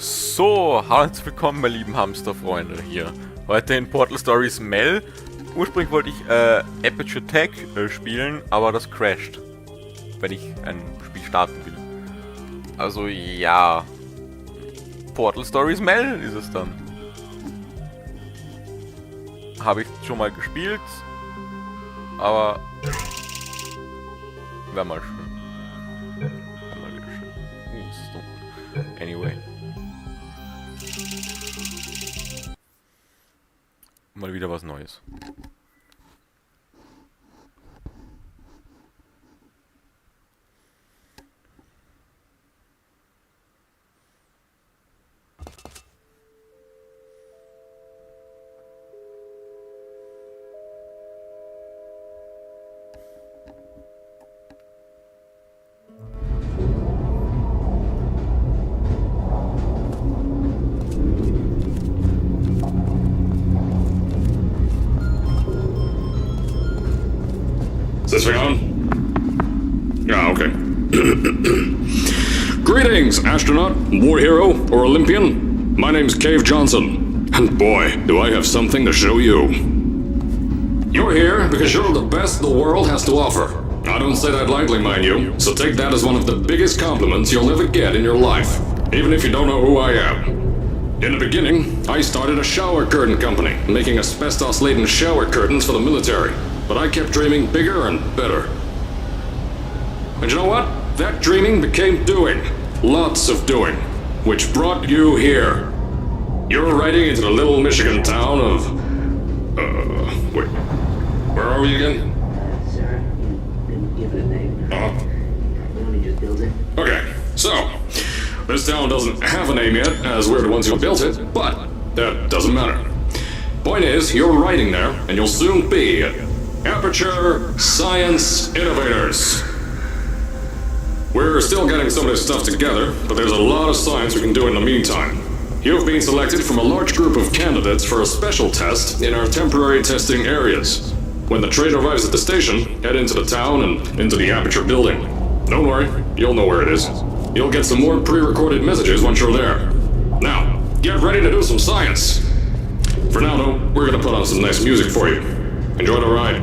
So, herzlich willkommen, meine lieben Hamsterfreunde hier. Heute in Portal Stories Mel. Ursprünglich wollte ich Aperture Tech spielen, aber das crasht, wenn ich ein Spiel starten will. Also ja, Portal Stories Mel ist es dann. Habe ich schon mal gespielt, aber wäre mal schön. Wäre mal wieder schön. Es ist dunkel. Anyway. Mal wieder was Neues. Is this thing on? Yeah, okay. Greetings, astronaut, war hero, or Olympian. My name's Cave Johnson, and boy, do I have something to show you. You're here because you're the best the world has to offer. I don't say that lightly, mind you, so take that as one of the biggest compliments you'll ever get in your life, even if you don't know who I am. In the beginning, I started a shower curtain company, making asbestos-laden shower curtains for the military. But I kept dreaming bigger and better. And you know what? That dreaming became doing. Lots of doing. Which brought you here. You're riding into the little Michigan town of... wait. Where are we again? Sir, you didn't give it a name. We only just built it. Okay, so... This town doesn't have a name yet, as we're the ones who built it, but that doesn't matter. Point is, you're riding there, and you'll soon be... Aperture Science Innovators. We're still getting some of this stuff together, but there's a lot of science we can do in the meantime. You've been selected from a large group of candidates for a special test in our temporary testing areas. When the train arrives at the station, head into the town and into the Aperture building. Don't worry, you'll know where it is. You'll get some more pre-recorded messages once you're there. Now, get ready to do some science. For now, though, we're gonna put on some nice music for you. Enjoy the ride.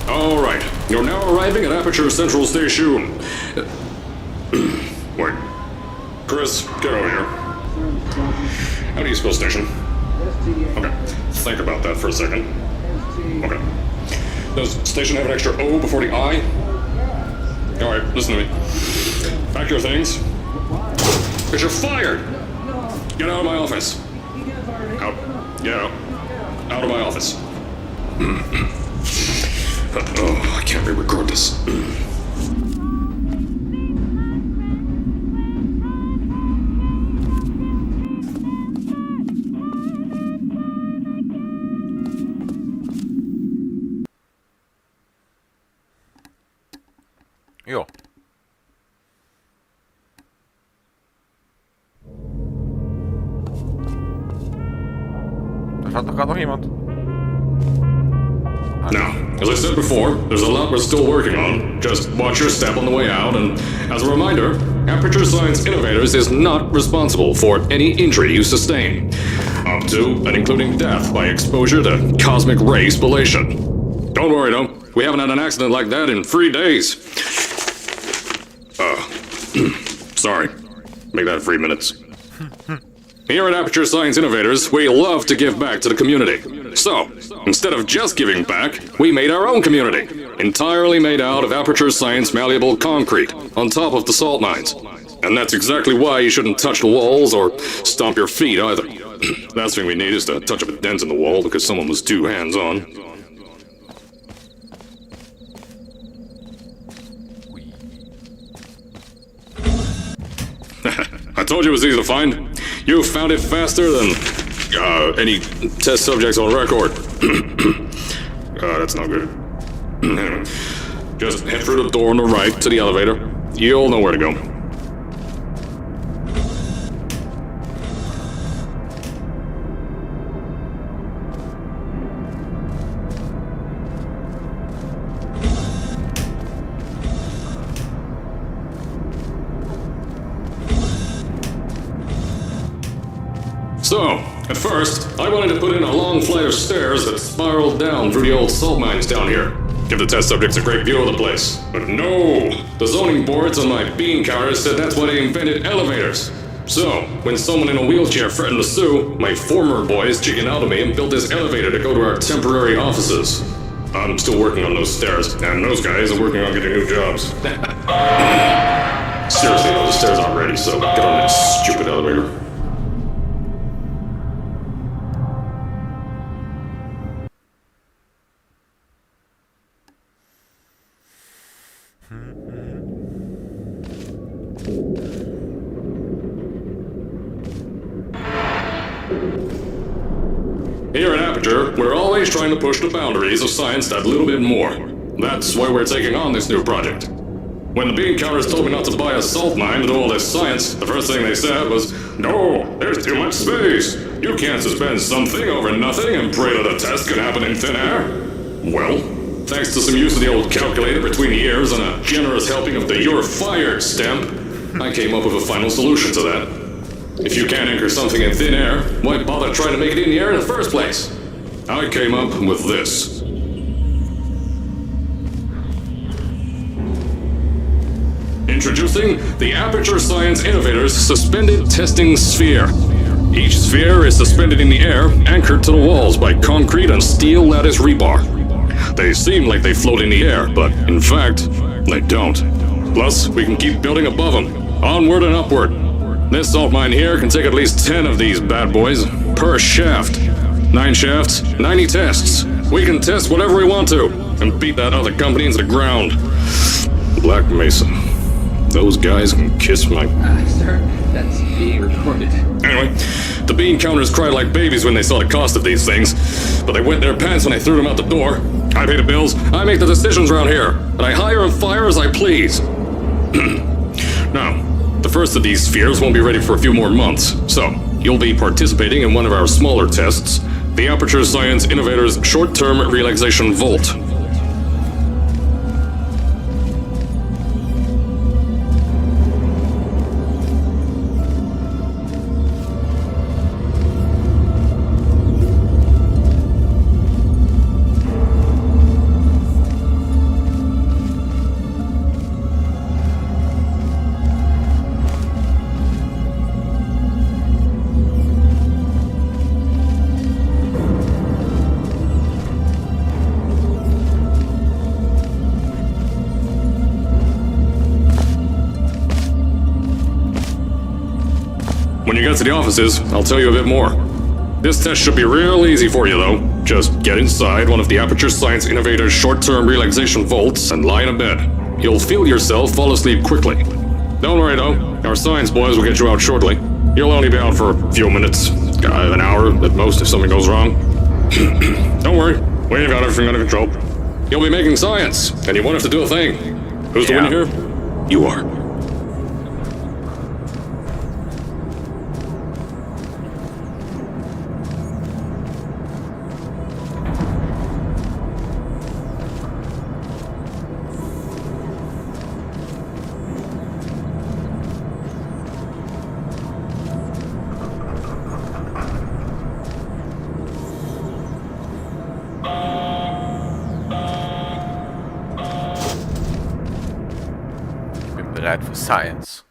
All right, you're now arriving at Aperture Central Station. Wait. Chris, get over here. How do you spell station? Okay, think about that for a second. Okay. Does station have an extra O before the I? All right, listen to me. Pack your things. Because you're fired! Get out of my office. Out. Get out. Out of my office. Oh, I can't re-record this. Ja. Da schaut doch gerade noch jemand. Now, as I said before, there's a lot we're still working on. Just watch your step on the way out, and as a reminder, Aperture Science Innovators is not responsible for any injury you sustain, up to and including death by exposure to cosmic ray spallation. Don't worry though, we haven't had an accident like that in 3 days. Sorry. Make that 3 minutes. Here at Aperture Science Innovators, we love to give back to the community. So, instead of just giving back, we made our own community, entirely made out of Aperture Science malleable concrete, on top of the salt mines. And that's exactly why you shouldn't touch the walls or stomp your feet either. Last thing we need is to touch up a dent in the wall because someone was too hands-on. I told you it was easy to find. You found it faster than... any test subjects on record. That's not good. Just head through the door on the right to the elevator. You'll know where to go. So, at first, I wanted to put in a long flight of stairs that spiraled down through the old salt mines down here. Give the test subjects a great view of the place. But no! The zoning boards on my bean counters said that's why they invented elevators. So, when someone in a wheelchair threatened to sue, my former boys chickened out of me and built this elevator to go to our temporary offices. I'm still working on those stairs, and those guys are working on getting new jobs. Seriously, those stairs aren't ready, so get on that stupid elevator. Here at Aperture, we're always trying to push the boundaries of science that little bit more. That's why we're taking on this new project. When the bean counters told me not to buy a salt mine to do all this science, the first thing they said was, "No, there's too much space. You can't suspend something over nothing and pray that a test can happen in thin air." Well, thanks to some use of the old calculator between the ears and a generous helping of the "you're fired" stamp, I came up with a final solution to that. If you can't anchor something in thin air, why bother trying to make it in the air in the first place? I came up with this. Introducing the Aperture Science Innovators Suspended Testing Sphere. Each sphere is suspended in the air, anchored to the walls by concrete and steel lattice rebar. They seem like they float in the air, but in fact, they don't. Plus, we can keep building above them, onward and upward. This salt mine here can take at least 10 of these bad boys per shaft. 9 shafts, 90 tests. We can test whatever we want to and beat that other company into the ground. Black Mesa. Those guys can kiss my... Sir, that's being recorded. Anyway, the bean counters cried like babies when they saw the cost of these things, but they wet their pants when I threw them out the door. I pay the bills, I make the decisions around here, and I hire and fire as I please. Now, the first of these spheres won't be ready for a few more months, so you'll be participating in one of our smaller tests, the Aperture Science Innovators Short-Term Relaxation Volt. When you get to the offices, I'll tell you a bit more. This test should be real easy for you, though. Just get inside one of the Aperture Science Innovators short-term relaxation vaults and lie in a bed. You'll feel yourself fall asleep quickly. Don't worry, though. Our science boys will get you out shortly. You'll only be out for a few minutes. An hour at most if something goes wrong. Don't worry. We've got everything under control. You'll be making science, and you won't have to do a thing. Who's the winner here? You are. Bereit für Science.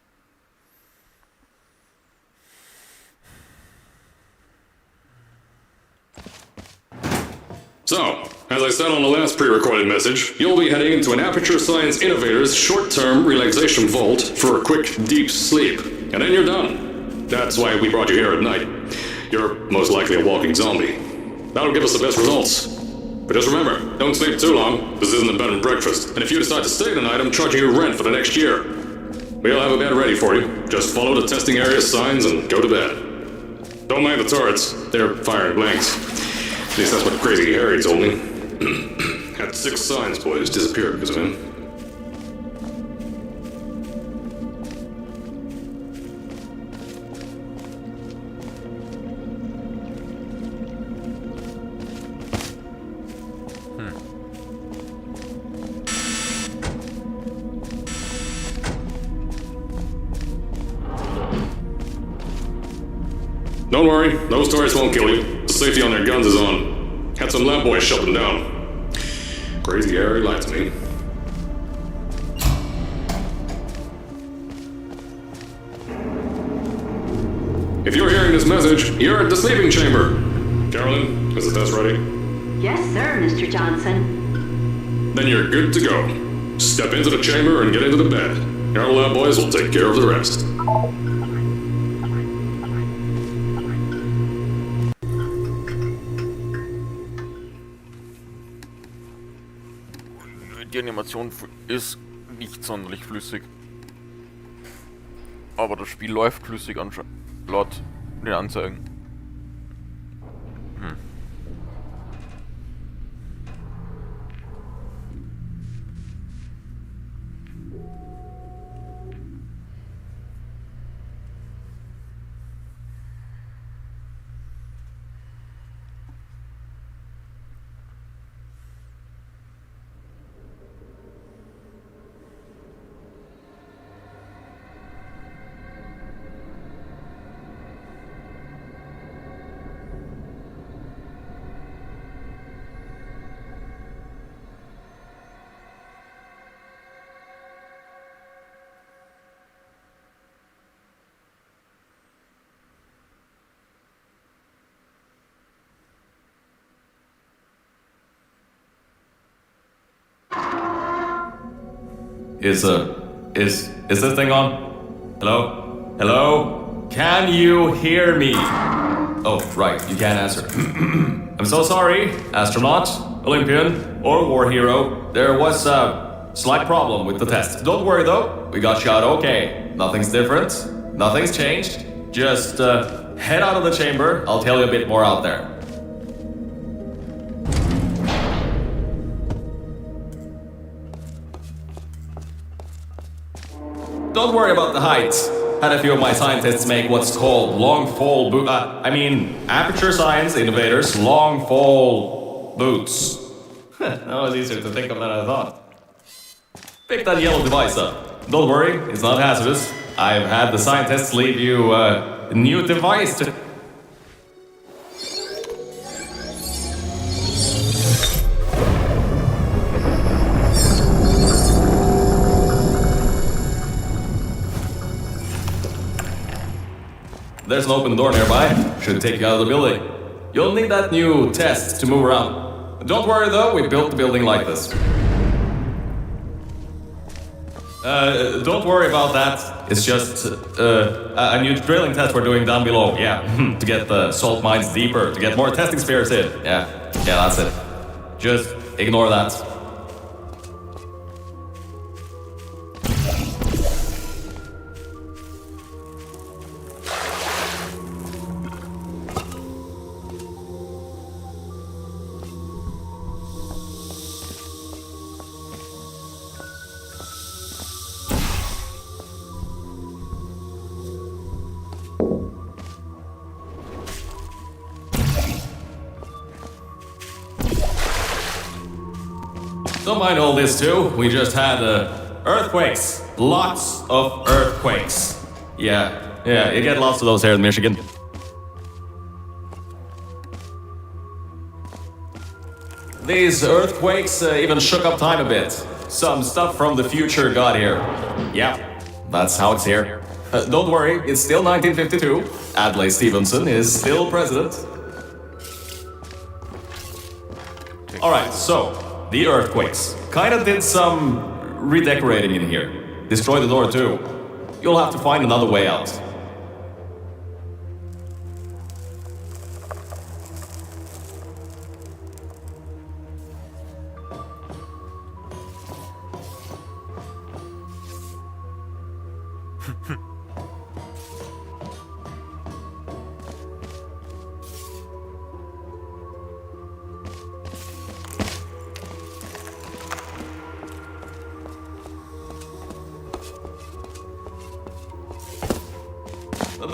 So, as I said on the last pre-recorded message, you'll be heading into an Aperture Science Innovators short-term relaxation vault for a quick, deep sleep. And then you're done. That's why we brought you here at night. You're most likely a walking zombie. That'll give us the best results. But just remember, don't sleep too long. This isn't a bed and breakfast. And if you decide to stay tonight, I'm charging you rent for the next year. We'll have a bed ready for you. Just follow the testing area signs and go to bed. Don't mind the turrets. They're firing blanks. At least that's what Crazy Harry told me. Had 6 signs boys disappear because of him. Don't worry, those turrets won't kill you. The safety on their guns is on. Had some lab boys shut them down. Crazy Harry lied to me. If you're hearing this message, you're at the sleeping chamber. Carolyn, is the test ready? Yes, sir, Mr. Johnson. Then you're good to go. Step into the chamber and get into the bed. Our lab boys will take care of the rest. Die Animation ist nicht sonderlich flüssig. Aber das Spiel läuft flüssig laut den Anzeigen. Is this thing on? Hello? Hello? Can you hear me? Oh, right, you can't answer. I'm so sorry, astronaut, Olympian, or war hero. There was a slight problem with the test. Don't worry though, we got shot okay. Nothing's different, nothing's changed. Just head out of the chamber, I'll tell you a bit more out there. Don't worry about the heights. Had a few of my scientists make what's called long fall aperture science innovators long fall boots. That was easier to think of than I thought. Pick that yellow device up. Don't worry, it's not hazardous. I've had the scientists leave you a new device to... There's an open door nearby. Should take you out of the building. You'll need that new test to move around. Don't worry though, we built the building like this. Don't worry about that. It's just a new drilling test we're doing down below. Yeah, to get the salt mines deeper, to get more testing spheres in. Yeah, that's it. Just ignore that. Don't mind all this too, we just had earthquakes. Lots of earthquakes. Yeah, you get lots of those here in Michigan. These earthquakes even shook up time a bit. Some stuff from the future got here. Yeah, that's how it's here. Don't worry, it's still 1952. Adlai Stevenson is still president. Alright, so... the earthquakes. Kinda did some redecorating in here. Destroyed the door too. You'll have to find another way out.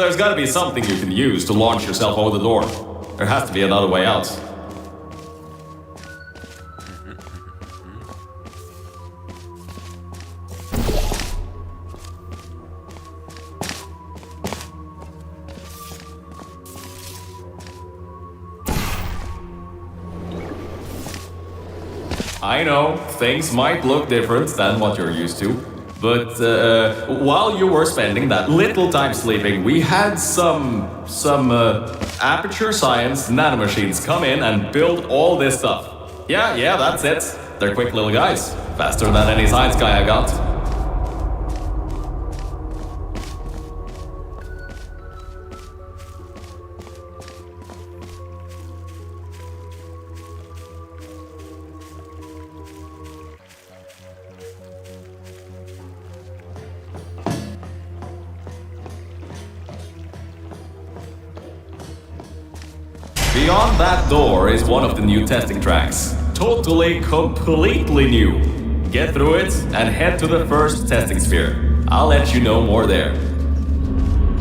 There's gotta be something you can use to launch yourself over the door. There has to be another way out. I know, things might look different than what you're used to, but while you were spending that little time sleeping, we had some Aperture Science nanomachines come in and build all this stuff. Yeah, that's it. They're quick little guys. Faster than any science guy I got. Beyond that door is one of the new testing tracks. Totally, completely new. Get through it and head to the first testing sphere. I'll let you know more there.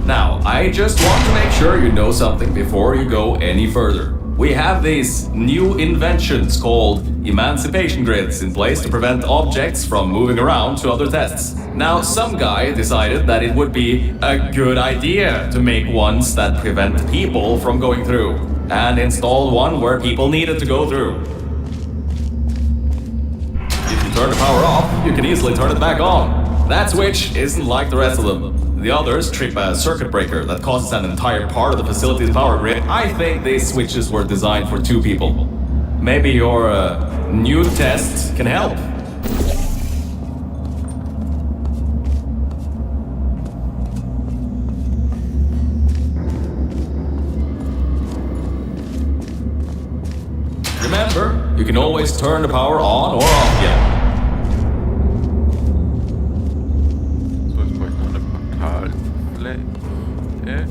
Now, I just want to make sure you know something before you go any further. We have these new inventions called emancipation grids in place to prevent objects from moving around to other tests. Now, some guy decided that it would be a good idea to make ones that prevent people from going through, and installed one where people needed to go through. If you turn the power off, you can easily turn it back on. That switch isn't like the rest of them. The others trip a circuit breaker that causes an entire part of the facility's power grid. I think these switches were designed for 2 people. Maybe your new test can help. Remember, you can always turn the power on or off again. So, jetzt brauche ich noch eine Portalfläche. Nein.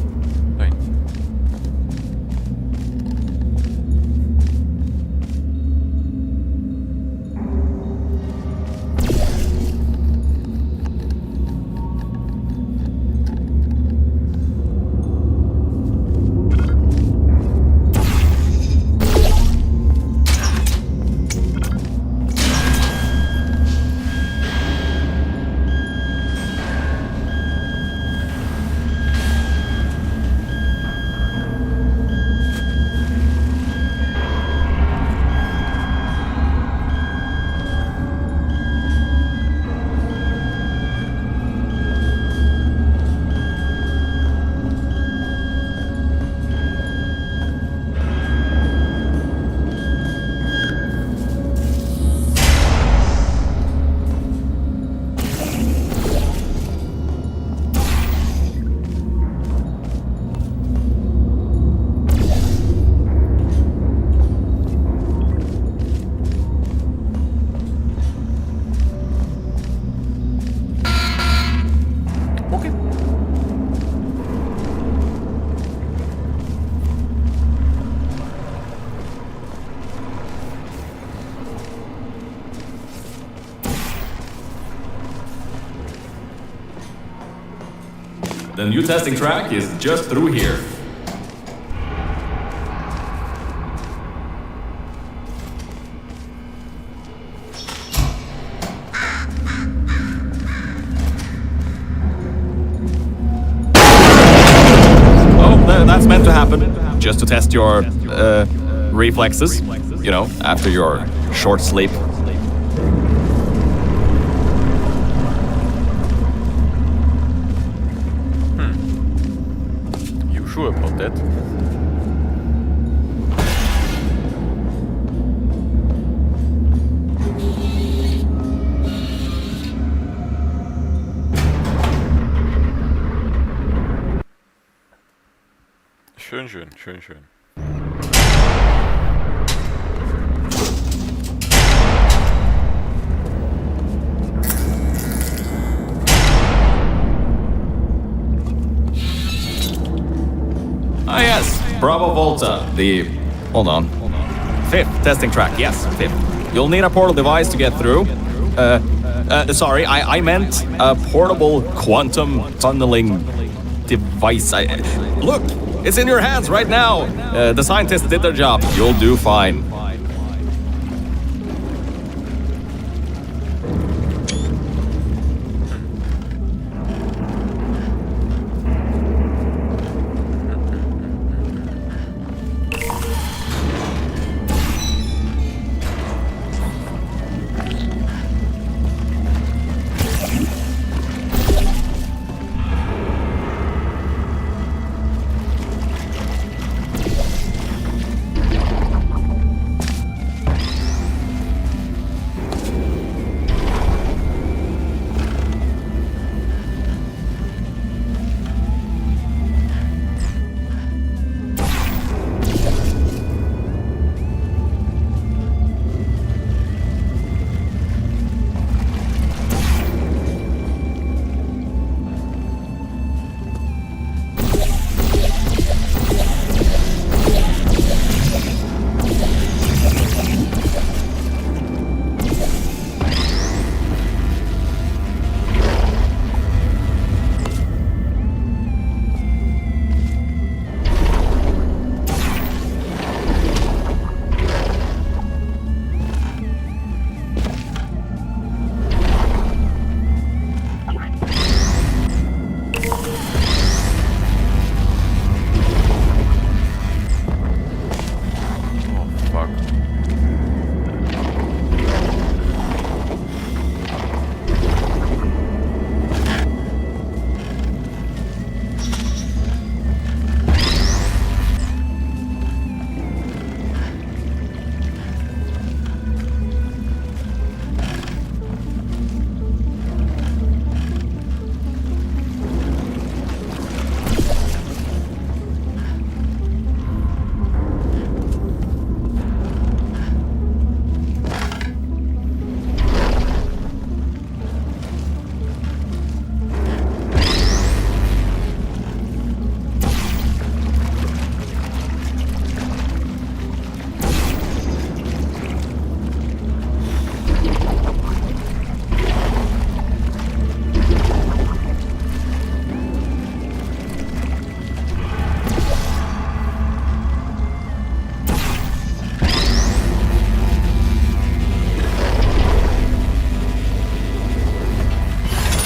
The new testing track is just through here. Oh, that's meant to happen. Just to test your reflexes, you know, after your short sleep. Sure about that. Schön, schön, schön, schön. Ah yes, Bravo Volta, hold on. 5th testing track, yes, 5th. You'll need a portal device to get through. Sorry, I meant a portable quantum tunneling device. Look, it's in your hands right now. The scientists did their job. You'll do fine.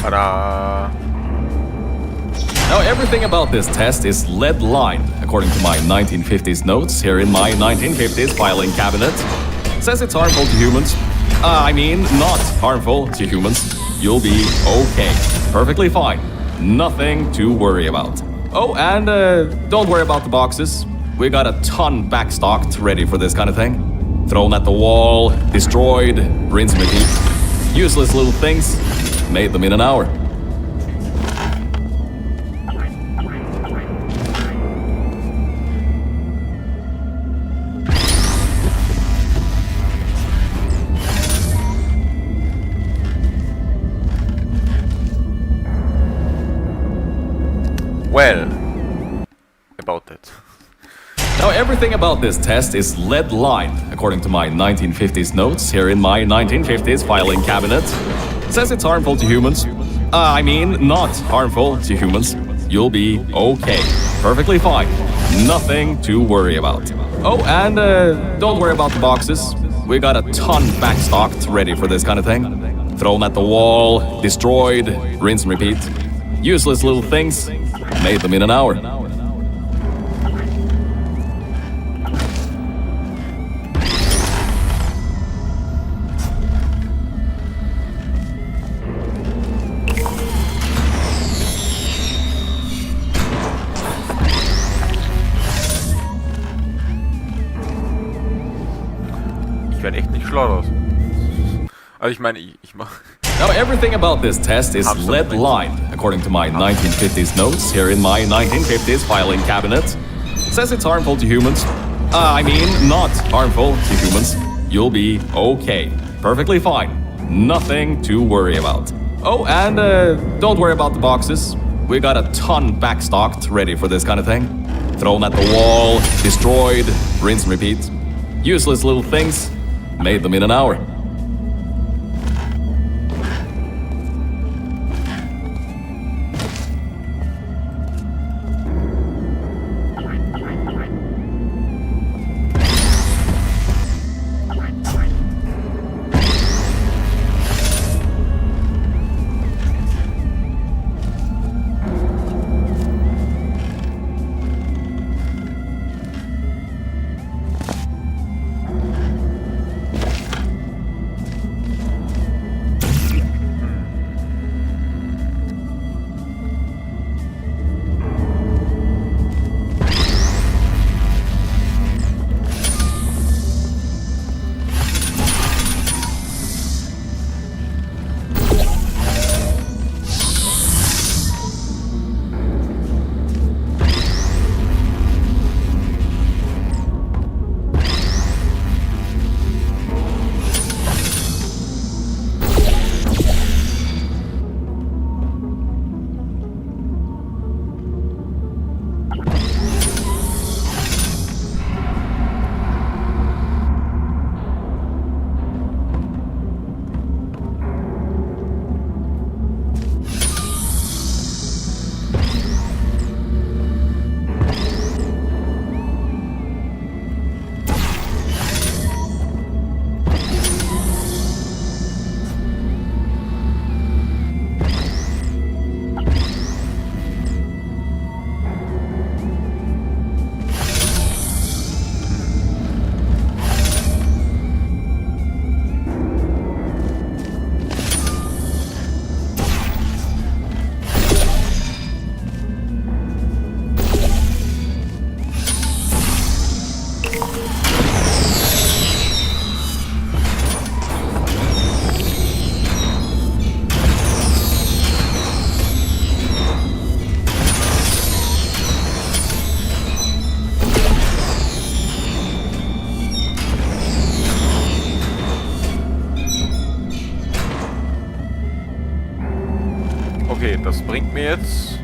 Ta-da! Now, everything about this test is lead-lined, according to my 1950s notes here in my 1950s filing cabinet. Says it's harmful to humans. Not harmful to humans. You'll be okay. Perfectly fine. Nothing to worry about. Oh, and don't worry about the boxes. We got a ton backstocked ready for this kind of thing. Thrown at the wall, destroyed, rinse and repeat. Useless little things. Made them in an hour. Well, about that. Now, everything about this test is lead-lined, according to my 1950s notes here in my 1950s filing cabinet. Says it's harmful to humans. Not harmful to humans. You'll be okay. Perfectly fine. Nothing to worry about. Oh, and don't worry about the boxes. We got a ton backstocked ready for this kind of thing. Thrown at the wall, destroyed, rinse and repeat. Useless little things. Made them in an hour. Ich werde echt nicht schlau draus. Also ich meine, ich mach... Now, everything about this test is lead-lined, according to my 1950s notes here in my 1950s filing cabinet. Says it's harmful to humans. Not harmful to humans. You'll be okay. Perfectly fine. Nothing to worry about. Oh, and don't worry about the boxes. We got a ton backstocked ready for this kind of thing. Thrown at the wall, destroyed, rinse and repeat. Useless little things. Made them in an hour. Okay, das bringt mir jetzt...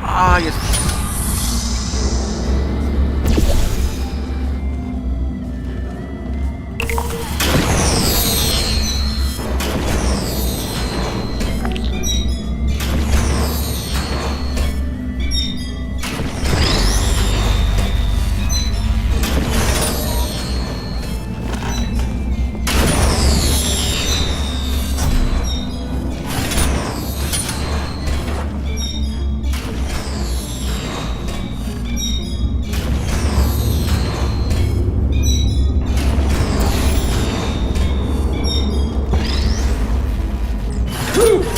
Ah, jetzt...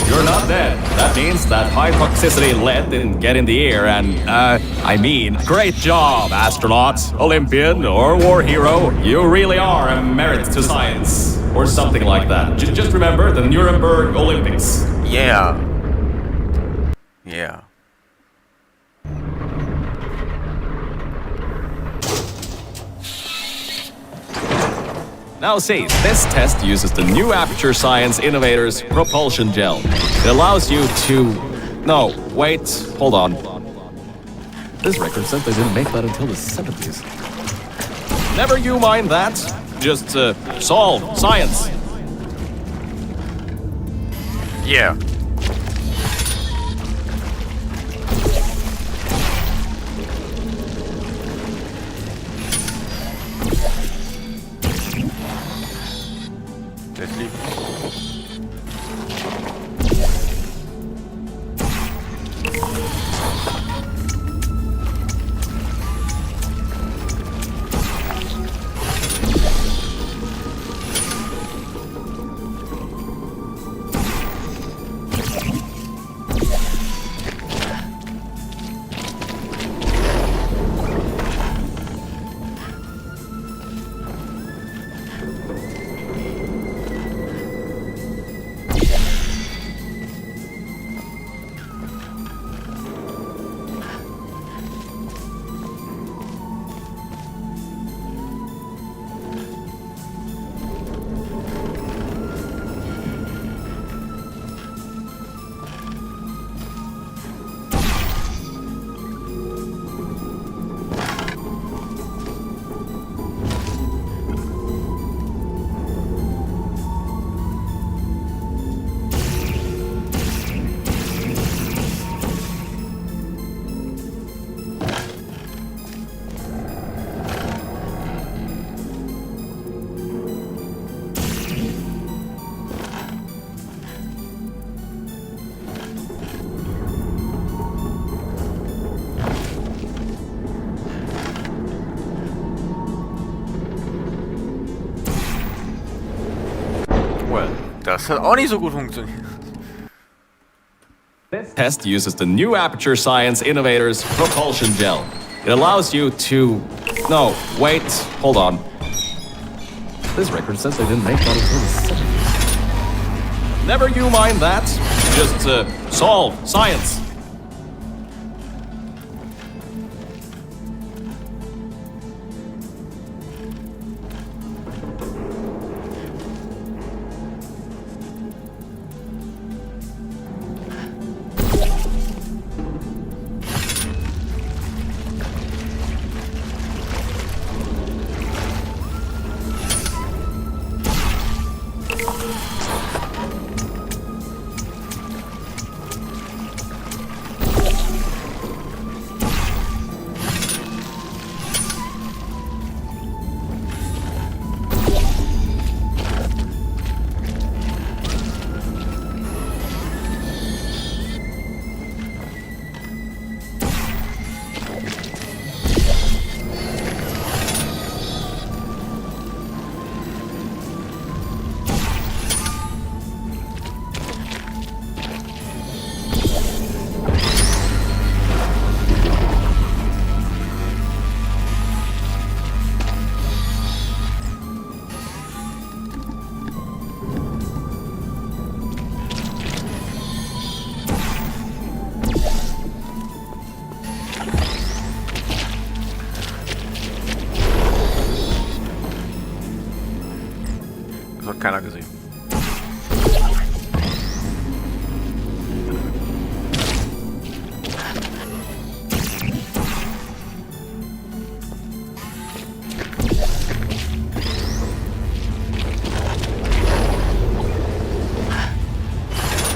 You're not dead. That means that high toxicity lead didn't get in the air and, I mean, great job, astronaut, Olympian, or war hero. You really are a merit to science. Or something like that. Just remember the Nuremberg Olympics. Yeah. Yeah. Now see, this test uses the new Aperture Science Innovators Propulsion Gel. It allows you to... No, wait, hold on. This record says they didn't make that until the 70s. Never you mind that. Just, solve science. Yeah. Let's leave. Das hat auch nicht so gut funktioniert. This test uses the new Aperture Science Innovators Propulsion Gel. It allows you to... No, wait, hold on. This record says they didn't make that until the 70s. Never you mind that. Just, solve science.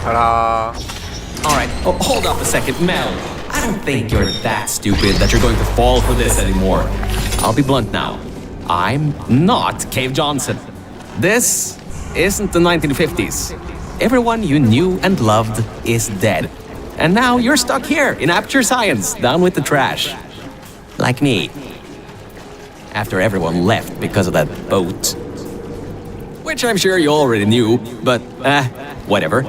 Ta-da! Alright, hold up a second, Mel. I don't think you're that stupid that you're going to fall for this anymore. I'll be blunt now. I'm not Cave Johnson. This isn't the 1950s. Everyone you knew and loved is dead. And now you're stuck here in Aperture Science, down with the trash. Like me. After everyone left because of that boat. Which I'm sure you already knew, but whatever.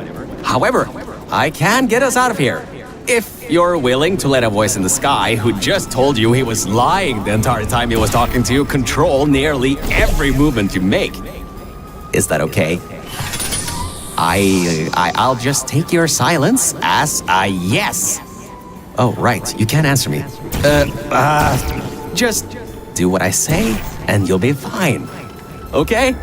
However, I can get us out of here. If you're willing to let a voice in the sky who just told you he was lying the entire time he was talking to you control nearly every movement you make. Is that okay? I'll just take your silence as a yes. Oh, right, you can't answer me. Just do what I say and you'll be fine. Okay?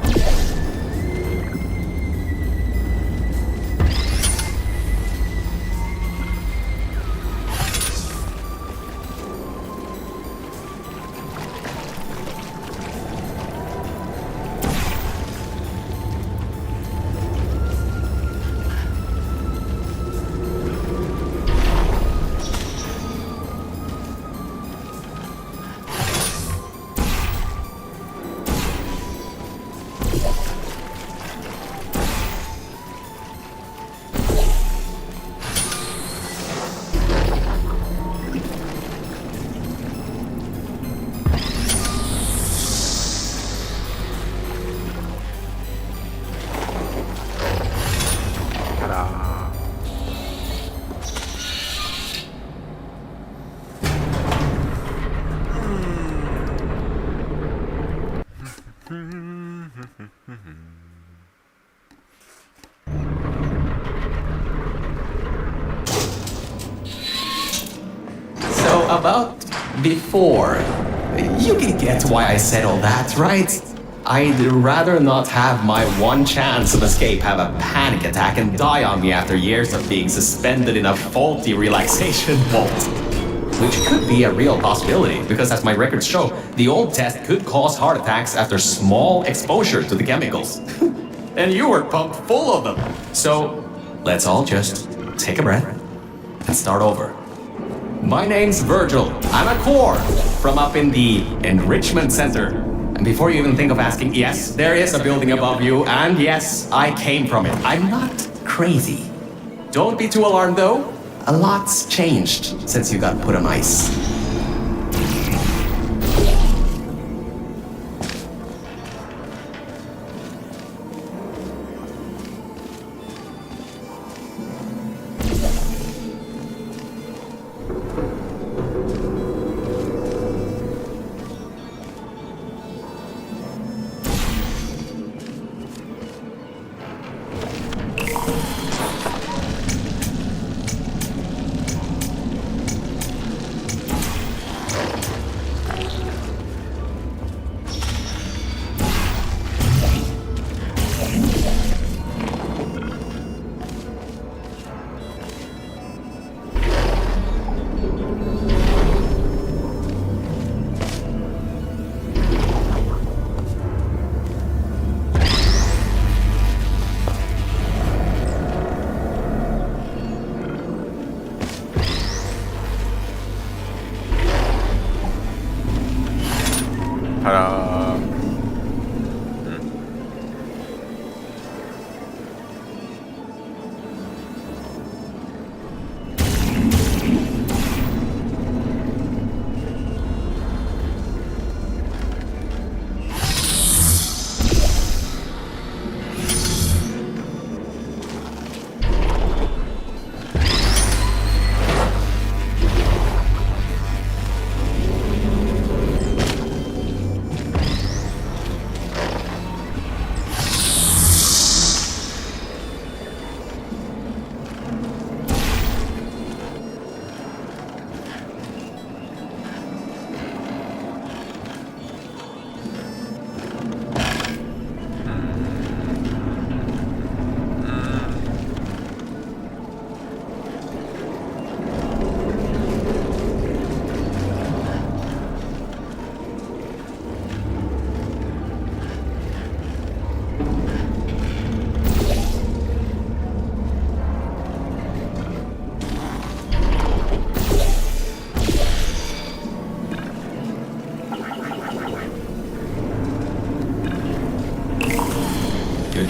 So about before, you can get why I said all that, right? I'd rather not have my one chance of escape have a panic attack and die on me after years of being suspended in a faulty relaxation vault. Which could be a real possibility, because as my records show, the old test could cause heart attacks after small exposure to the chemicals. And you were pumped full of them. So, let's all just take a breath and start over. My name's Virgil. I'm a core from up in the Enrichment Center. And before you even think of asking, yes, there is a building above you, and yes, I came from it. I'm not crazy. Don't be too alarmed though. A lot's changed since you got put on ice.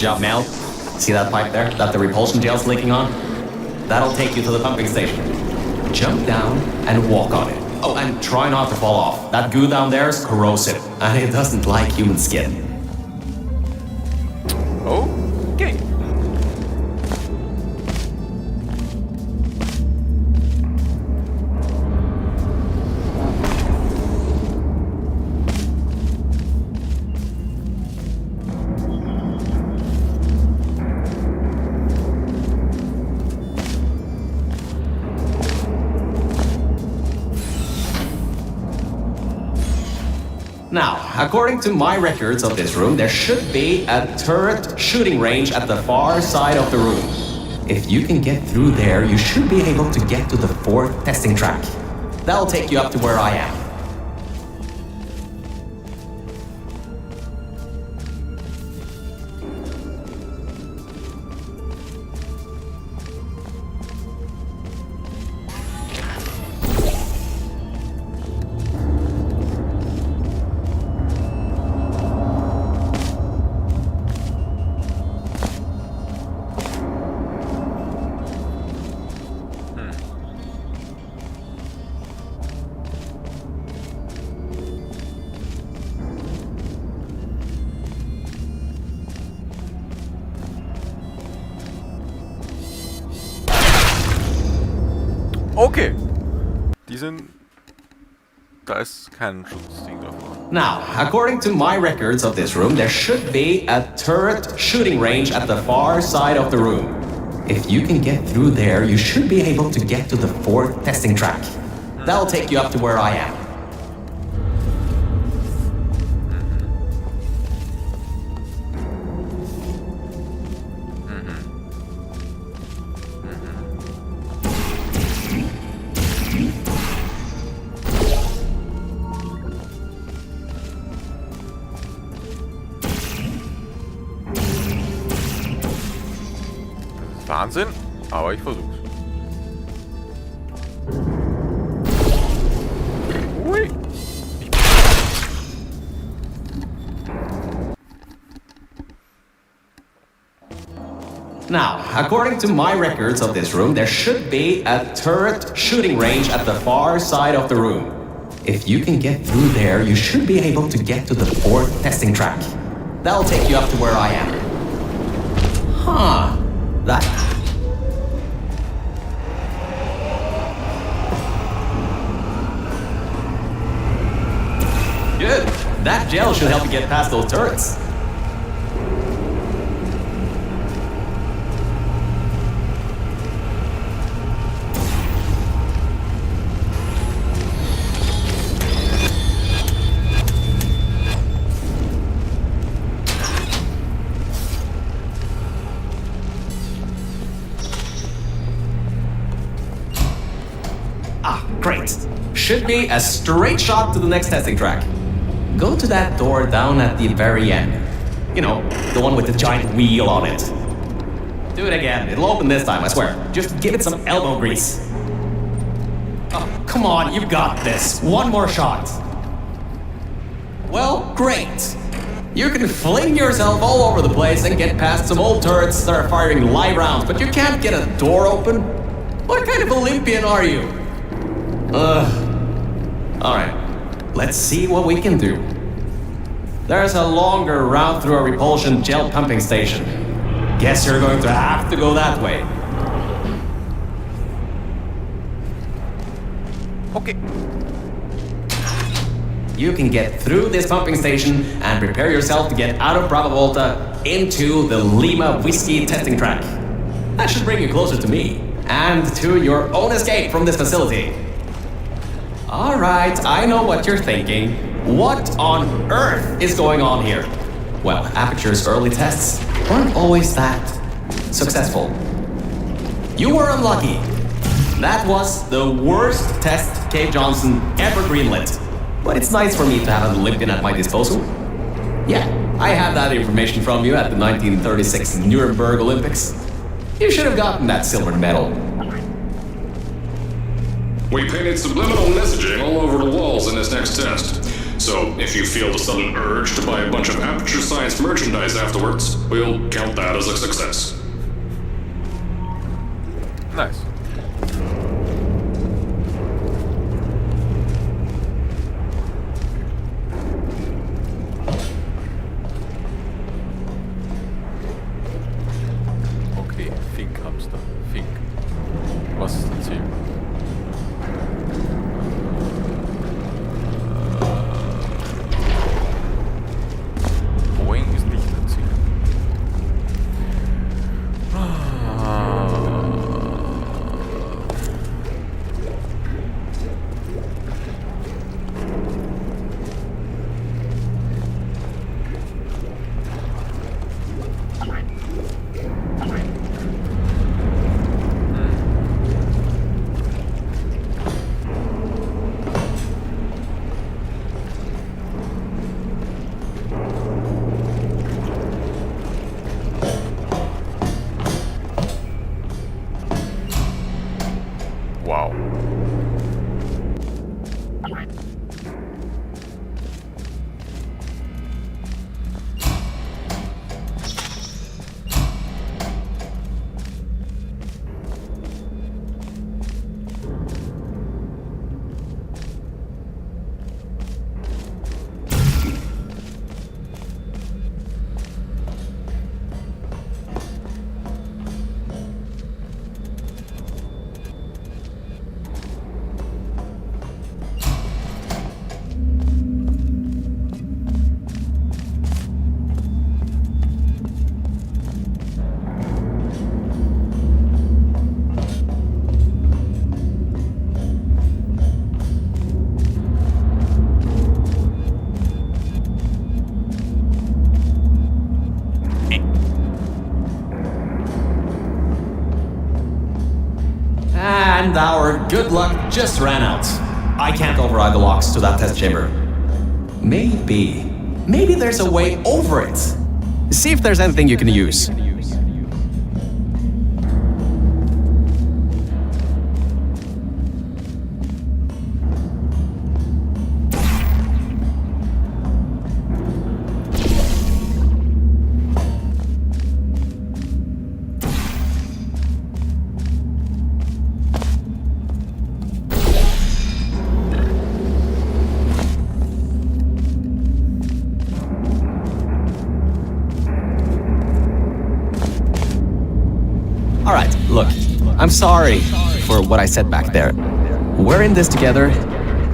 job, Mel. See that pipe there that the repulsion gel's leaking on? That'll take you to the pumping station. Jump down and walk on it. Oh, and try not to fall off. That goo down there is corrosive, and it doesn't like human skin. Okay. Now, according to my records of this room, there should be a turret shooting range at the far side of the room. If you can get through there, you should be able to get to the 4th testing track. That'll take you up to where I am. Okay. Da ist kein Schutzding davor. Now, according to my records of this room, there should be a turret shooting range at the far side of the room. If you can get through there, you should be able to get to the 4th testing track. That'll take you up to where I am. Wahnsinn, aber ich versuch's. Ui. Now, according to my records of this room, there should be a turret shooting range at the far side of the room. If you can get through there, you should be able to get to the 4th testing track. That'll take you up to where I am. Huh. That... Good. That gel should help you get past those turrets. Great. Should be a straight shot to the next testing track. Go to that door down at the very end. You know, the one with the giant wheel on it. Do it again. It'll open this time, I swear. Just give it some elbow grease. Oh, come on, you've got this. One more shot. Well, great. You can fling yourself all over the place and get past some old turrets that are firing live rounds, but you can't get a door open? What kind of Olympian are you? Alright, let's see what we can do. There's a longer route through a repulsion gel pumping station. Guess you're going to have to go that way. Okay. You can get through this pumping station and prepare yourself to get out of Bravo Volta into the Lima Whiskey testing track. That should bring you closer to me and to your own escape from this facility. All right, I know what you're thinking. What on earth is going on here? Well, Aperture's early tests weren't always that successful. You were unlucky. That was the worst test Cave Johnson ever greenlit. But it's nice for me to have an Olympian at my disposal. Yeah, I have that information from you at the 1936 Nuremberg Olympics. You should have gotten that silver medal. We painted subliminal messaging all over the walls in this next test. So if you feel the sudden urge to buy a bunch of Aperture Science merchandise afterwards, we'll count that as a success. Nice. Okay, Fink Hamster. Fink. Was ist das Ziel? Boeing ist nicht ein Ziel. Wow. And our good luck just ran out. I can't override the locks to that test chamber. Maybe there's a way over it. See if there's anything you can use. Alright, look, I'm sorry for what I said back there. We're in this together.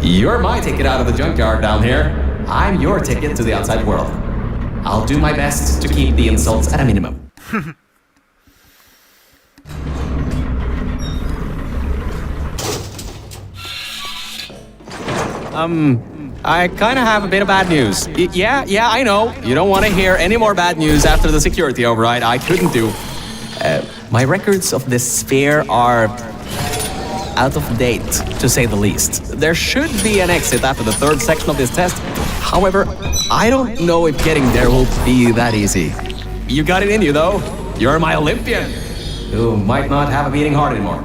You're my ticket out of the junkyard down here. I'm your ticket to the outside world. I'll do my best to keep the insults at a minimum. I kinda have a bit of bad news. Yeah, I know. You don't want to hear any more bad news after the security override. I couldn't do. My records of this sphere are out of date, to say the least. There should be an exit after the third section of this test. However, I don't know if getting there will be that easy. You got it in you, though. You're my Olympian. You might not have a beating heart anymore.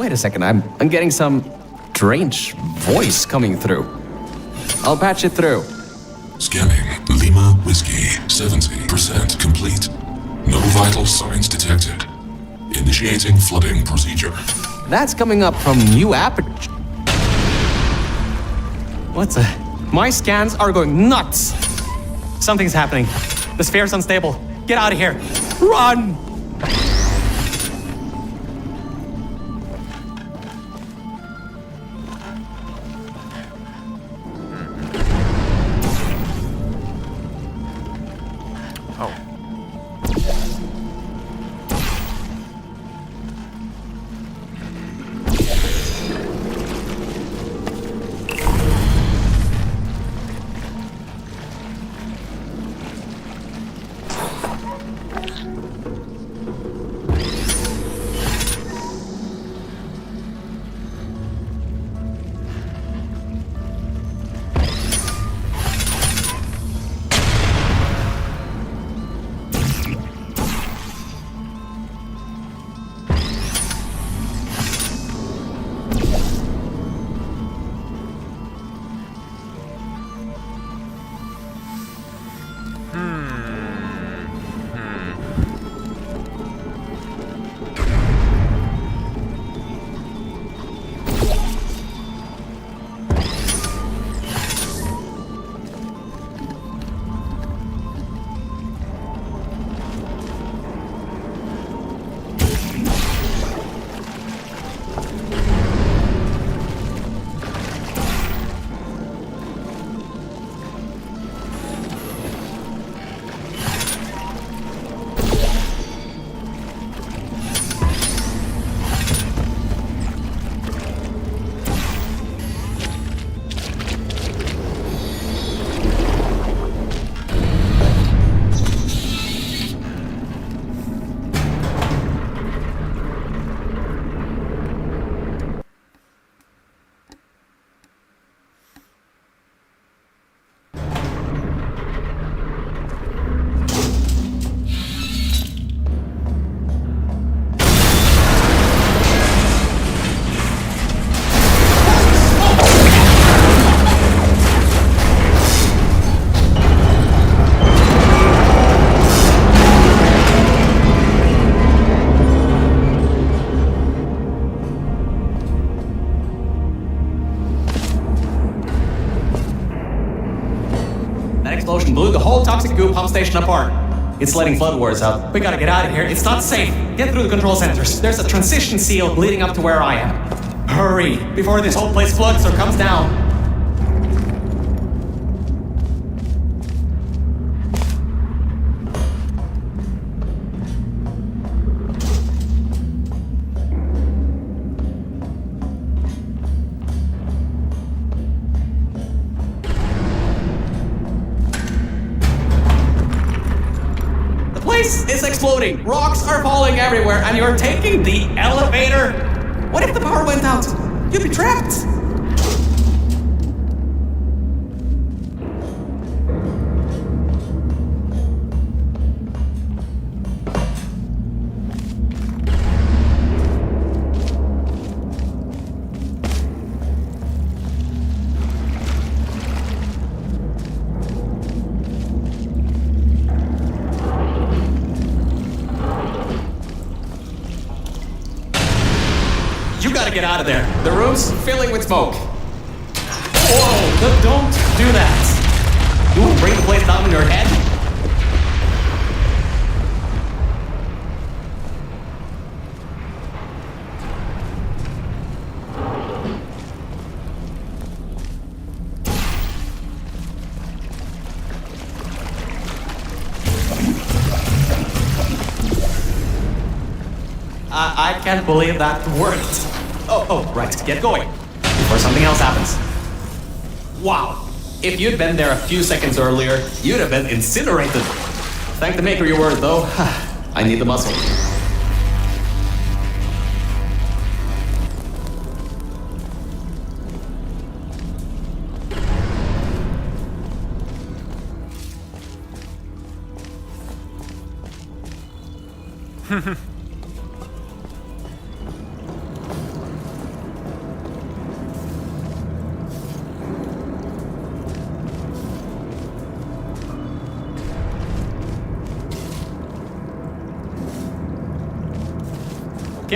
Wait a second, I'm getting some strange voice coming through. I'll patch it through. Scanning. Lima Whiskey. 70% complete. No vital signs detected. Initiating flooding procedure. That's coming up from new Aperture. What's a... My scans are going nuts. Something's happening. The sphere's unstable. Get out of here. Run! Explosion blew the whole toxic goo pump station apart. It's letting flood waters out. We gotta get out of here. It's not safe. Get through the control centers. There's a transition seal leading up to where I am. Hurry, before this whole place floods or comes down. Is exploding. Rocks are falling everywhere, and you're taking the elevator? What if the power went out? You'd be trapped. You gotta get out of there. The room's filling with smoke. Whoa, don't do that. You wanna bring the place down on your head? I can't believe that worked. Oh, right, get going, before something else happens. Wow, if you'd been there a few seconds earlier, you'd have been incinerated. Thank the maker your word, though. I need the muscle.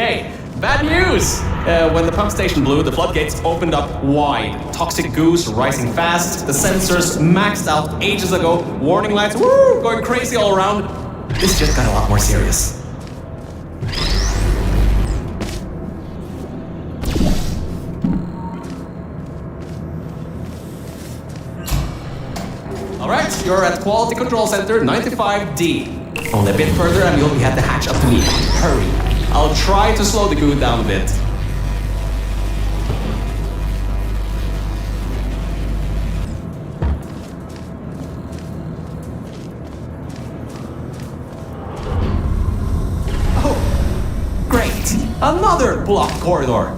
Okay, bad news! When the pump station blew, the floodgates opened up wide. Toxic goose rising fast, the sensors maxed out ages ago, warning lights, woo, going crazy all around. This just got a lot more serious. Alright, you're at Quality Control Center 95D. Only a bit further and you'll be at the hatch up to me. Hurry. I'll try to slow the goo down a bit. Oh, great. Another blocked corridor.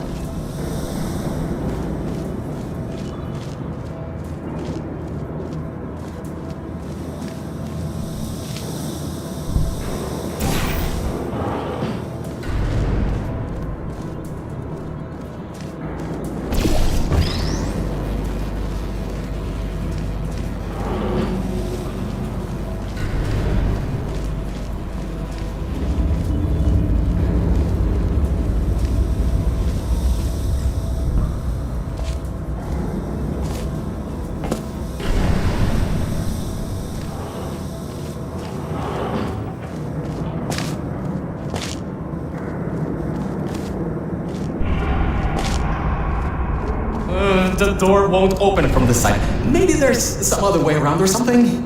The door won't open from this side. Maybe there's some other way around or something?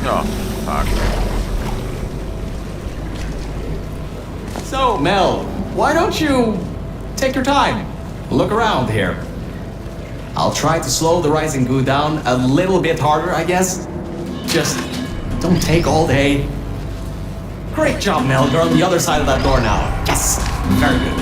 Ja, fuck. So, Mel, why don't you take your time? Look around here. I'll try to slow the rising goo down a little bit harder, I guess. Just don't take all day. Great job, Mel. You're on the other side of that door now. Yes! Very good.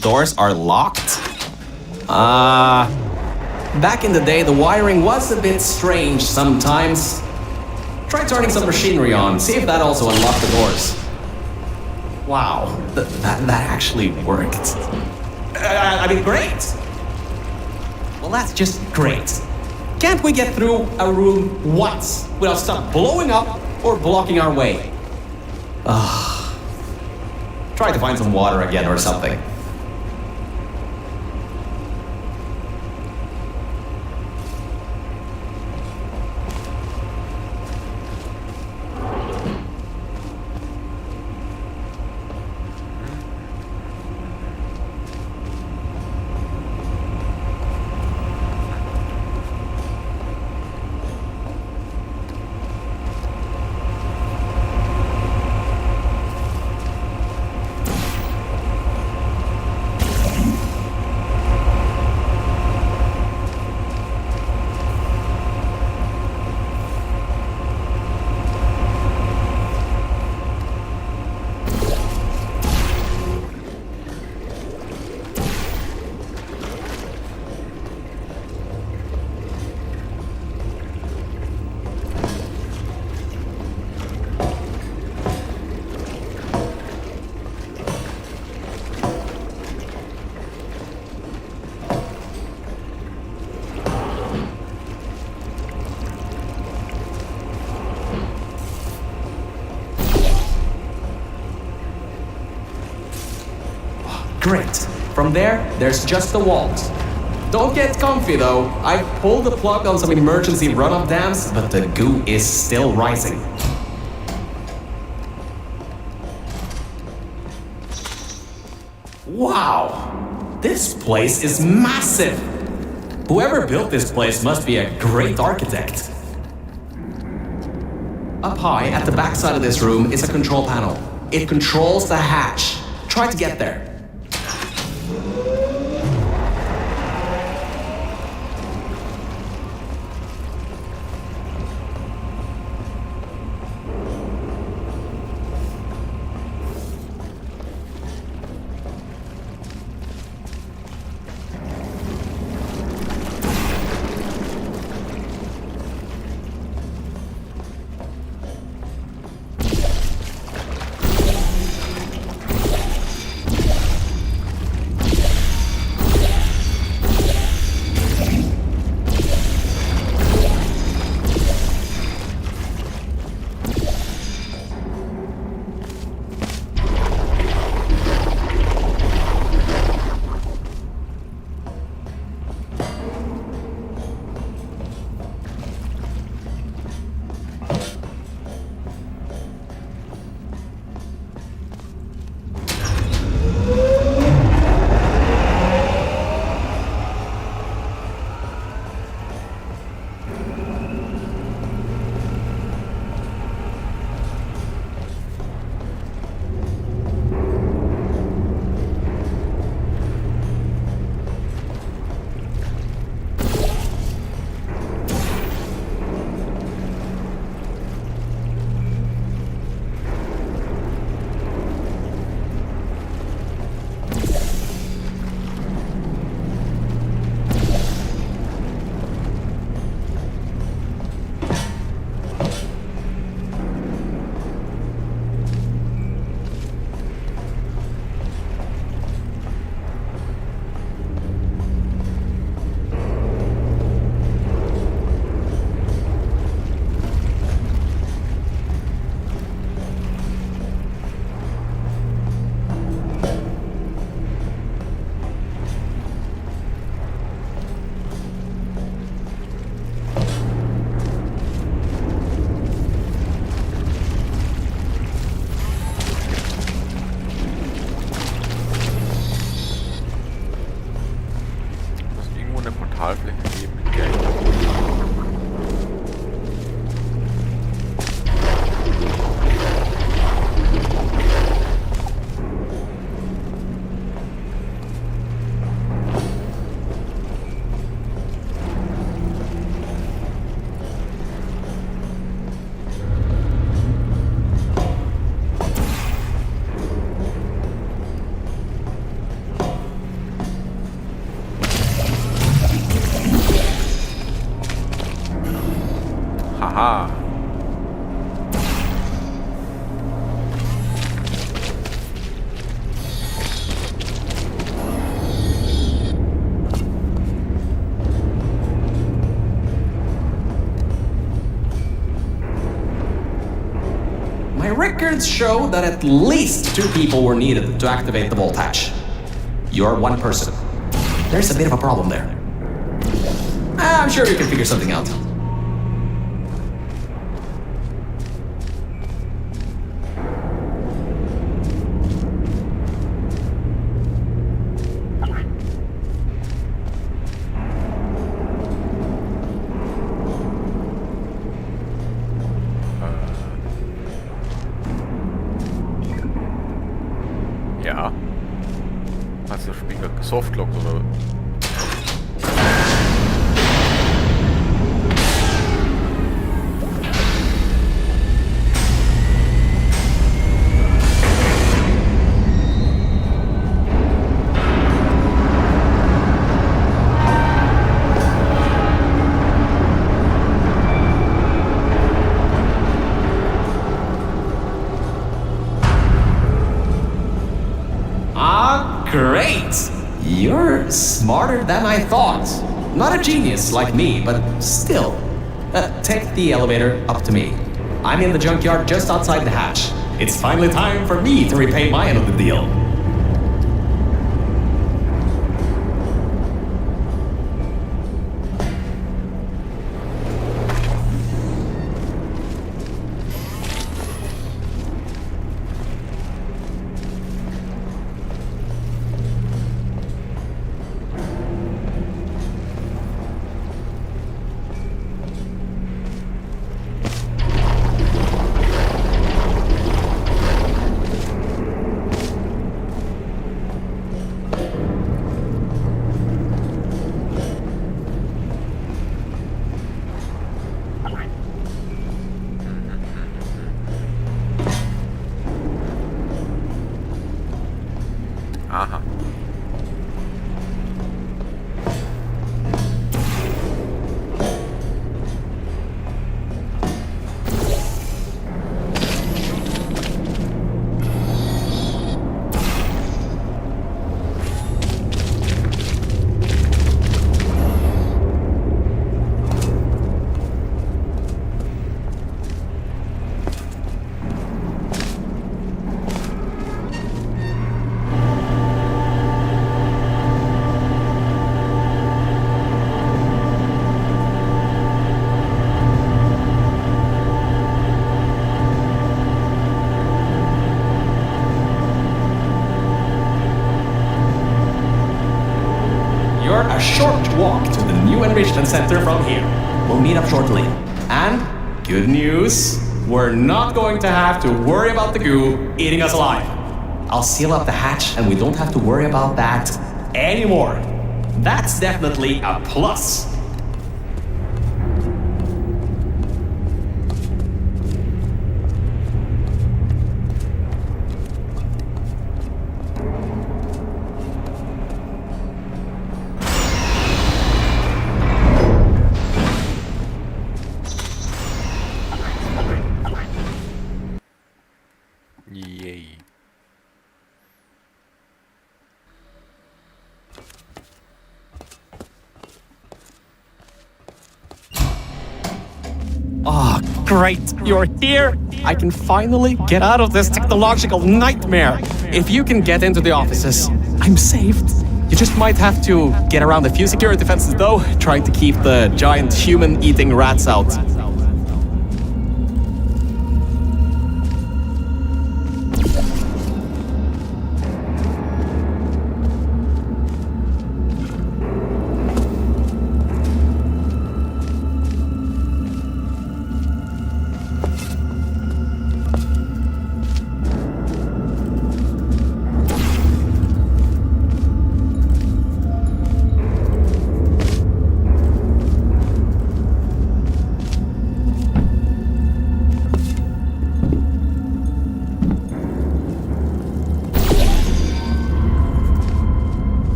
Doors are locked? Back in the day, the wiring was a bit strange sometimes. Try turning some machinery on, see if that also unlocked the doors. Wow, that actually worked. I mean, great! Well, that's just great. Can't we get through a room once without stuff blowing up or blocking our way? Try to find some water again or something. Great. From there's just the walls. Don't get comfy though. I pulled the plug on some emergency runoff dams, but the goo is still rising. Wow! This place is massive! Whoever built this place must be a great architect. Up high, at the back side of this room, is a control panel. It controls the hatch. Try to get there. Portalfläche geben, in der ich Haha. My records show that at least 2 people were needed to activate the vault hatch. You're one person. There's a bit of a problem there. I'm sure you can figure something out. Ja. Hast du Spiegel Softlocks oder? Great! You're smarter than I thought. Not a genius like me, but still. Take the elevator up to me. I'm in the junkyard just outside the hatch. It's finally time for me to repay my end of the deal. Aha. You're a short walk to the new enrichment center from here. We'll meet up shortly. And good news, we're not going to have to worry about the goo eating us alive. I'll seal up the hatch and we don't have to worry about that anymore. That's definitely a plus. Yay. Oh, great, you're here! I can finally get out of this technological nightmare! If you can get into the offices, I'm saved. You just might have to get around a few security fences though, trying to keep the giant human-eating rats out.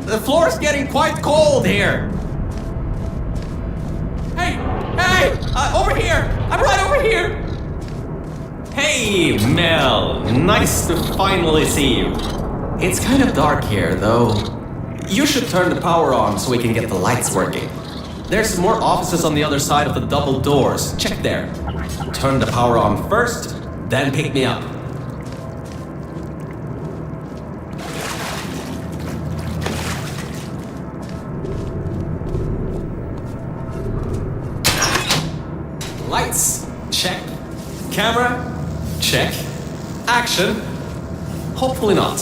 The floor's getting quite cold here. Hey, over here. I'm right over here. Hey, Mel. Nice to finally see you. It's kind of dark here, though. You should turn the power on so we can get the lights working. There's more offices on the other side of the double doors. Check there. Turn the power on first, then pick me up. Lights, check. Camera, check. Action. Hopefully not.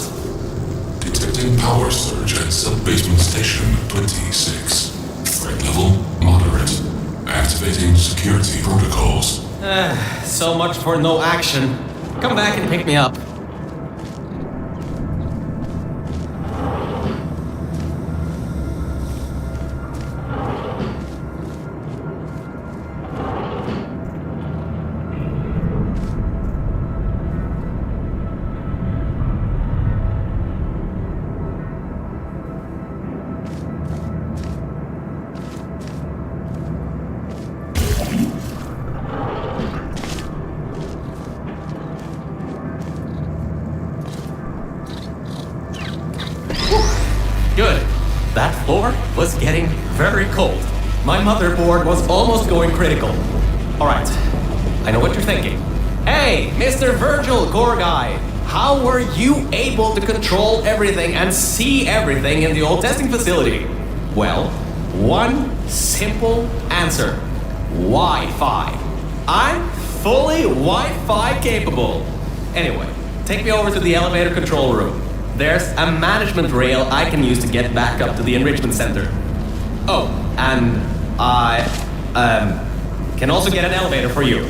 Detecting power surge at sub-basement station 26. Threat level moderate. Activating security protocols. So much for no action. Come back and pick me up. Good. That floor was getting very cold. My motherboard was almost going critical. Alright, I know what you're thinking. Hey, Mr. Virgil Gore Guy, How were you able to control everything and see everything in the old testing facility? Well, one simple answer. Wi-Fi. I'm fully Wi-Fi capable. Anyway, take me over to the elevator control room. There's a management rail I can use to get back up to the enrichment center. Oh, and I can also get an elevator for you.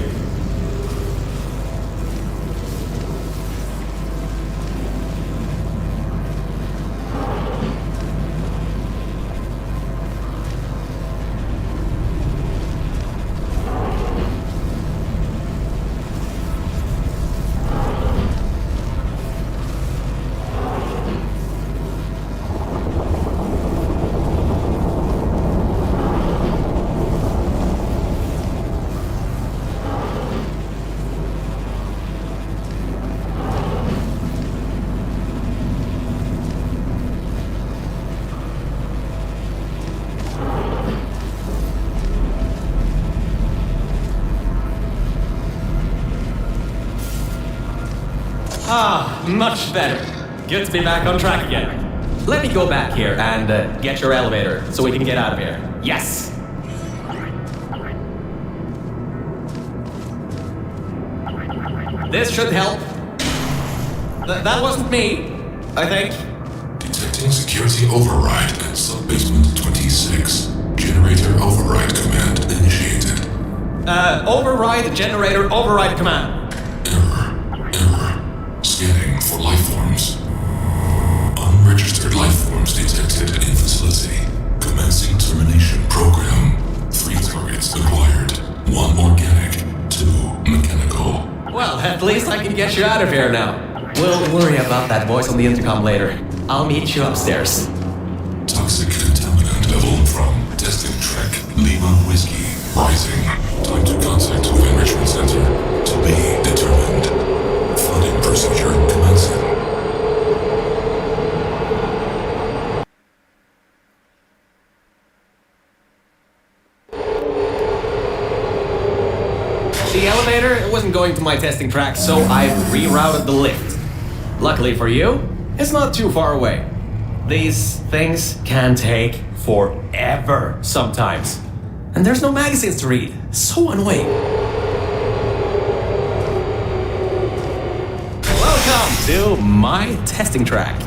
Ah, much better. Good to be back on track again. Let me go back here and get your elevator so we can get out of here. Yes! This should help. That wasn't me, I think. Detecting security override at sub-basement 26. Generator override command initiated. Override generator override command. Error. Scanning for life forms. Unregistered life forms detected in facility. Commencing termination program. 3 targets acquired. 1 organic, 2 mechanical. Well, at least I can get you out of here now. We'll worry about that voice on the intercom later. I'll meet you upstairs. Toxic contaminant level from testing track Lima Whiskey rising. Time to contact with enrichment center to be determined. Flooding procedure commencing. The elevator wasn't going to my testing track, so I rerouted the lift. Luckily for you, it's not too far away. These things can take forever sometimes. And there's no magazines to read. So annoying. Welcome to my testing track.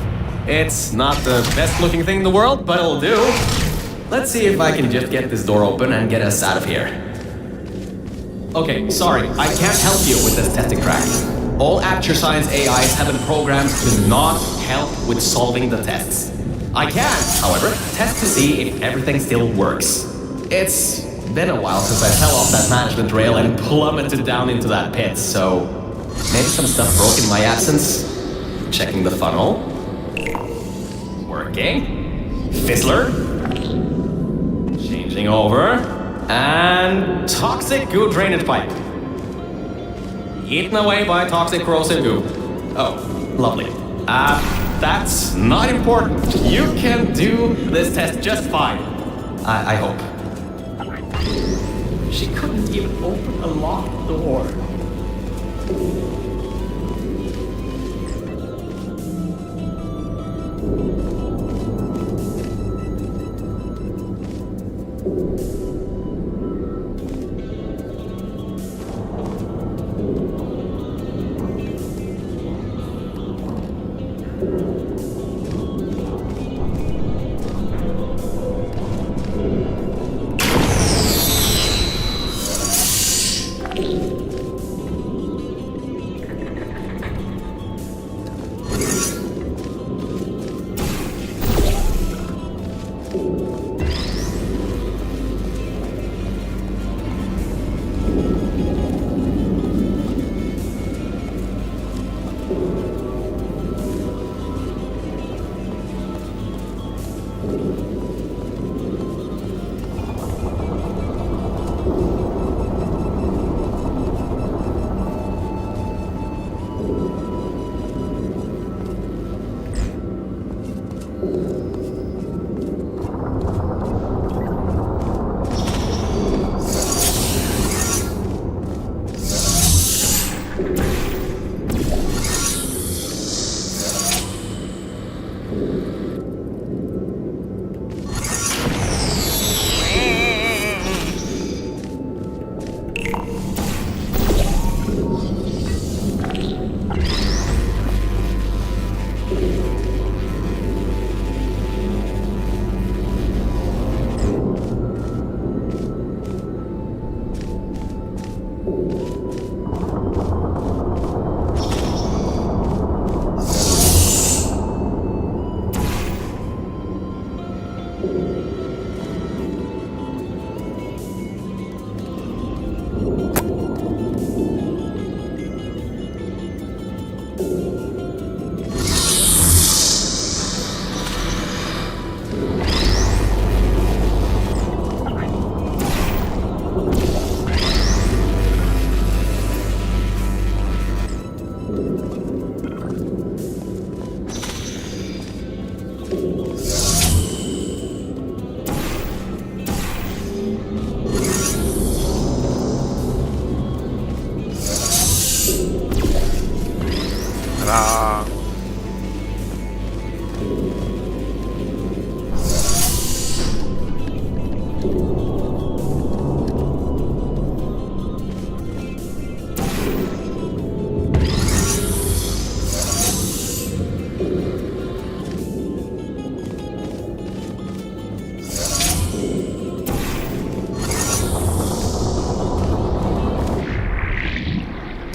It's not the best looking thing in the world, but it'll do. Let's see if I can just get this door open and get us out of here. Okay, sorry, I can't help you with this testing track. All Aperture Science AIs have been programmed to not help with solving the tests. I can, however, test to see if everything still works. It's been a while since I fell off that management rail and plummeted down into that pit, so maybe some stuff broke in my absence. Checking the funnel. Working. Fizzler. Changing over. And toxic goo drainage pipe. Eaten away by toxic corrosive goo. Oh, lovely. That's not important. You can do this test just fine. I hope. She couldn't even open a locked door.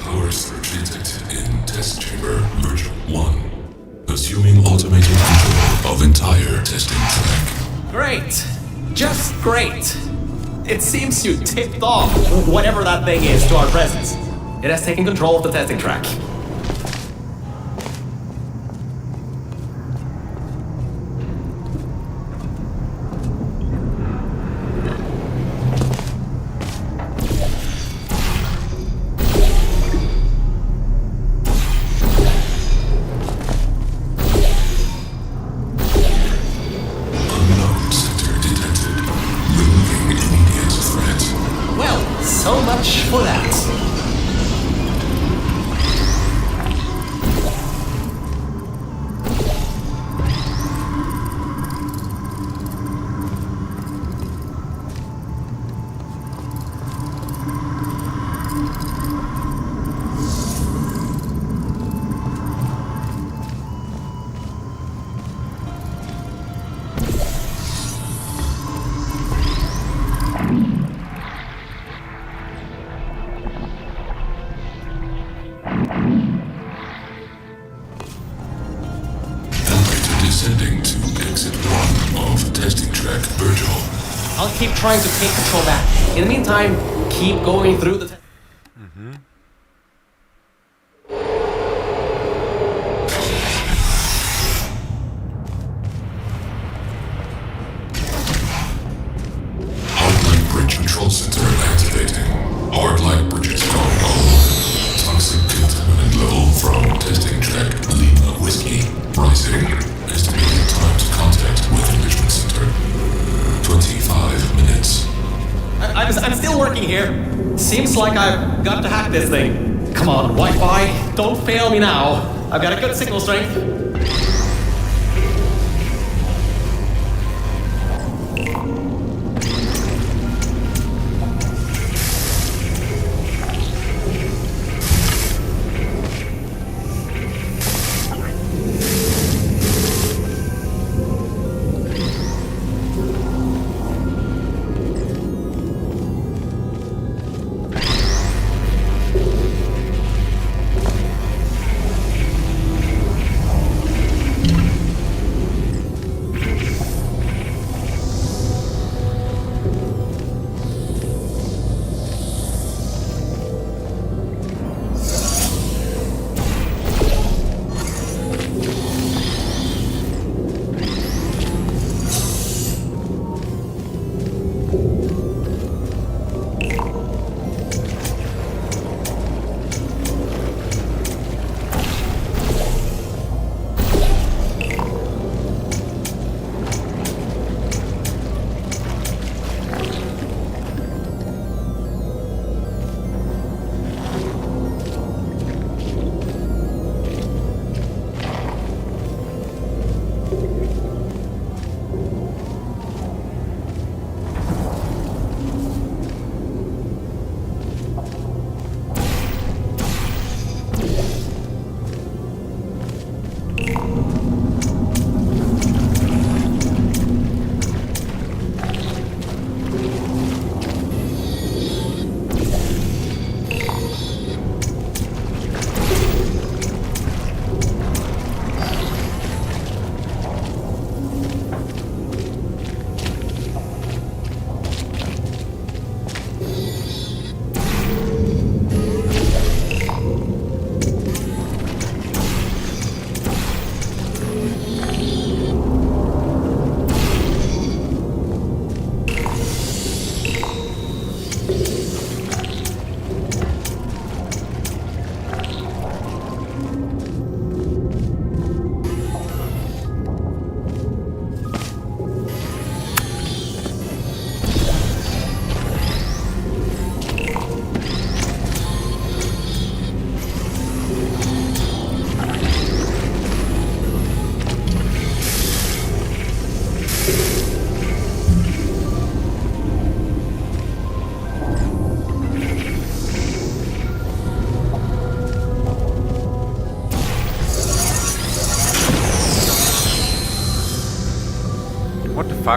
Power surge detected in test chamber virtual 1. Assuming automated control of entire testing track. Great! Just great! It seems you tipped off whatever that thing is to our presence. It has taken control of the testing track. Unknown center detected. Removing immediate threat. Well, so much for that. Elevator descending to exit 1 of testing track virtual. I'll keep trying to take control back. In the meantime, keep going through the... Hardline bridge control center activating. Hardline bridges going on. Toxic contaminant level from testing track Lima Whiskey rising. Estimated time to contact with enrichment center 25 minutes. I'm still working here. Seems like I've got to hack this thing. Come on, Wi-Fi, don't fail me now. I've got a good signal strength.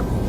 fuck?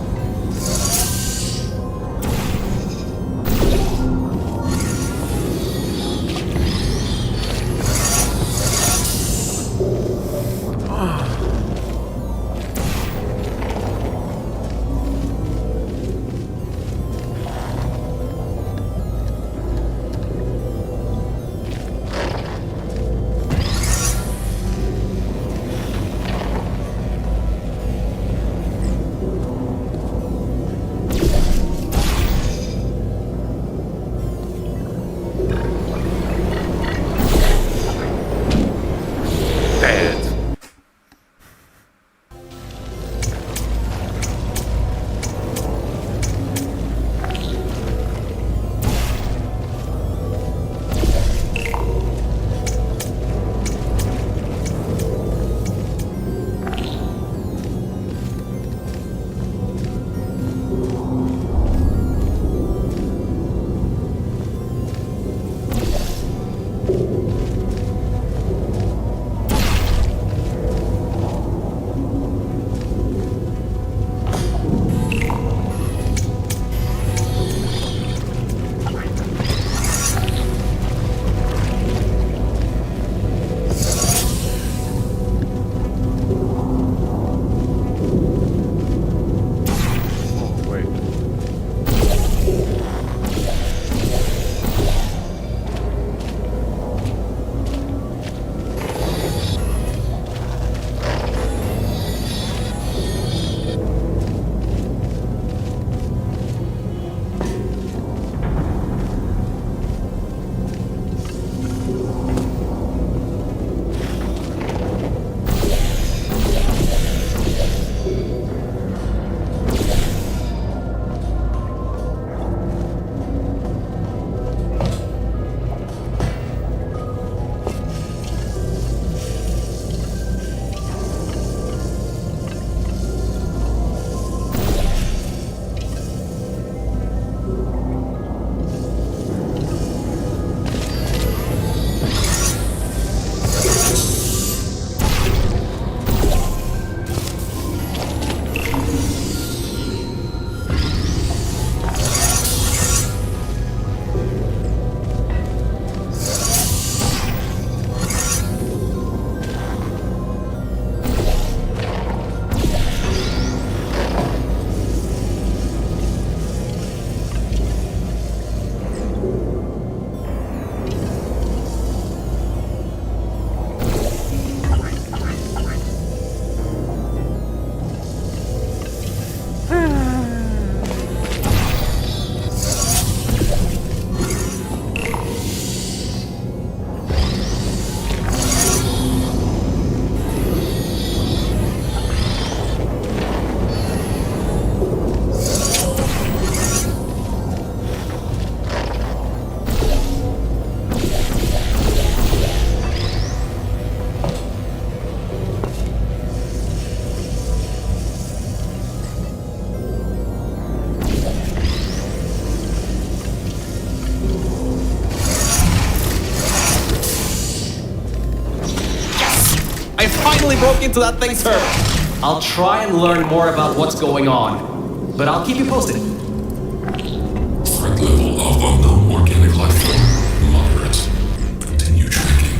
I finally broke into that thing, sir. I'll try and learn more about what's going on, but I'll keep you posted. Threat level of unknown organic life form moderate. Continue tracking.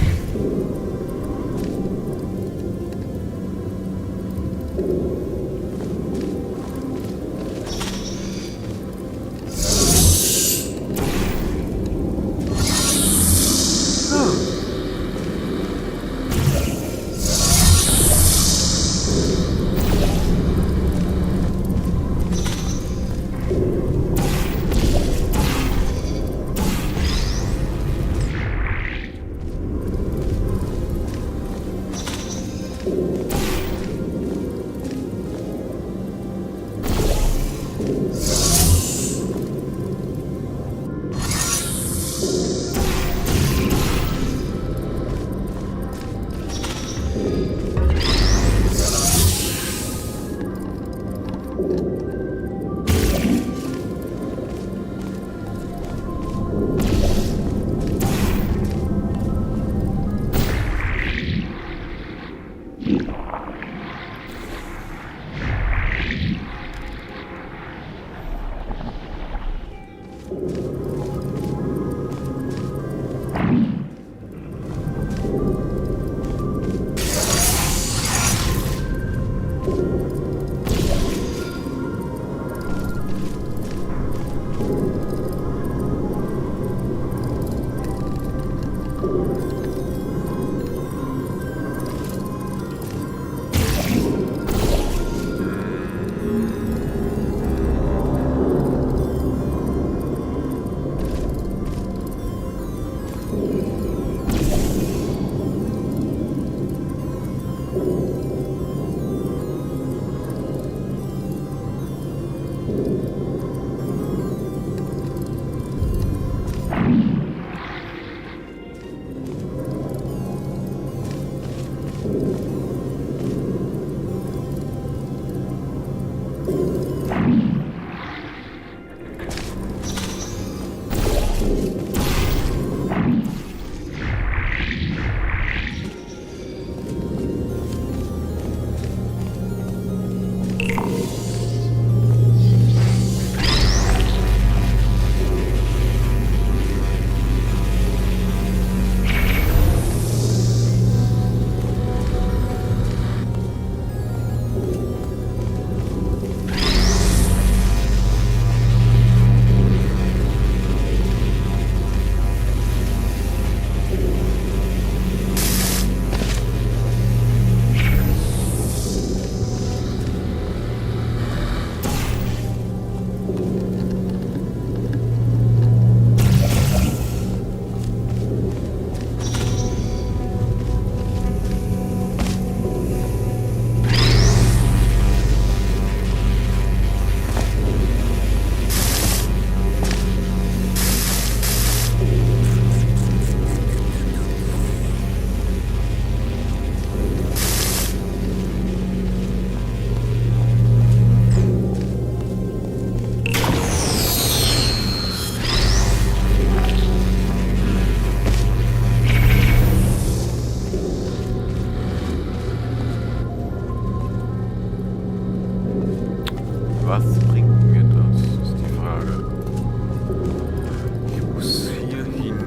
Was bringt mir das, ist die Frage. Ich muss hier hin.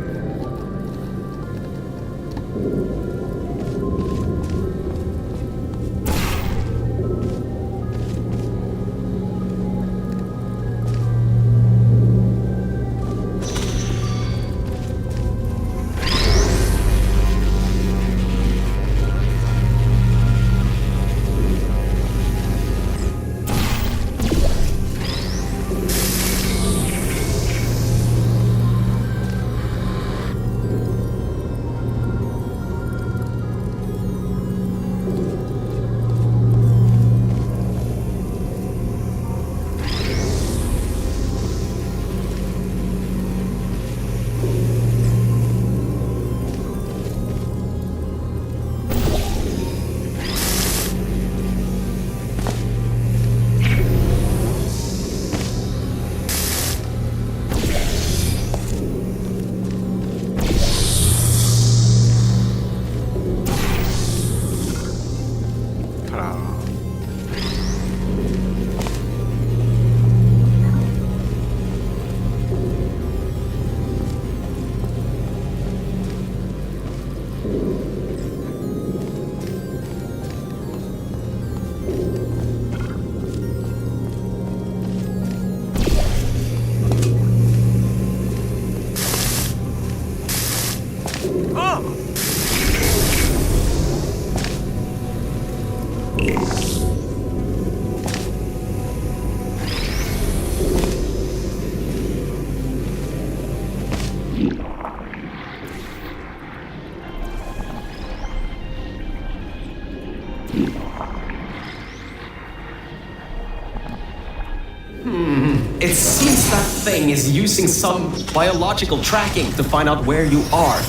It seems that thing is using some biological tracking to find out where you are.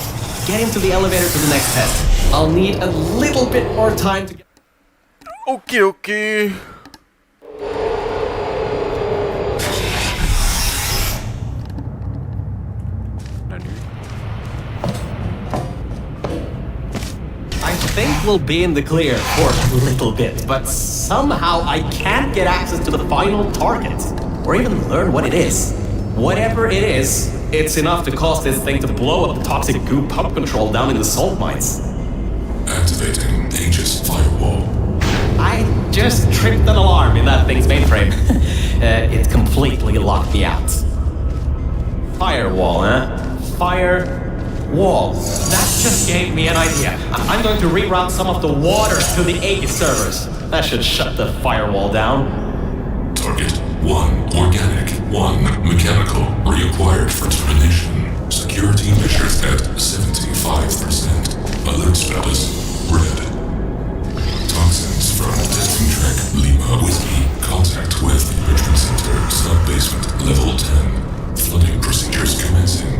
Get into the elevator to the next test. I'll need a little bit more time to get... Okay, okay. I think we'll be in the clear for a little bit, but somehow I can't get access to the final target, or even learn what it is. Whatever it is, it's enough to cause this thing to blow up the toxic goo pump control down in the salt mines. Activating Aegis firewall. I just tripped an alarm in that thing's mainframe. It completely locked me out. Firewall, huh? Firewall. That just gave me an idea. I'm going to reroute some of the water to the Aegis servers. That should shut the firewall down. Target 1 organic, 1 mechanical. Reacquired for termination. Security measures at 75%. Alert status red. Toxins from testing track Lima Whiskey. Contact with Enrichment Center, sub-basement, level 10. Flooding procedures commencing.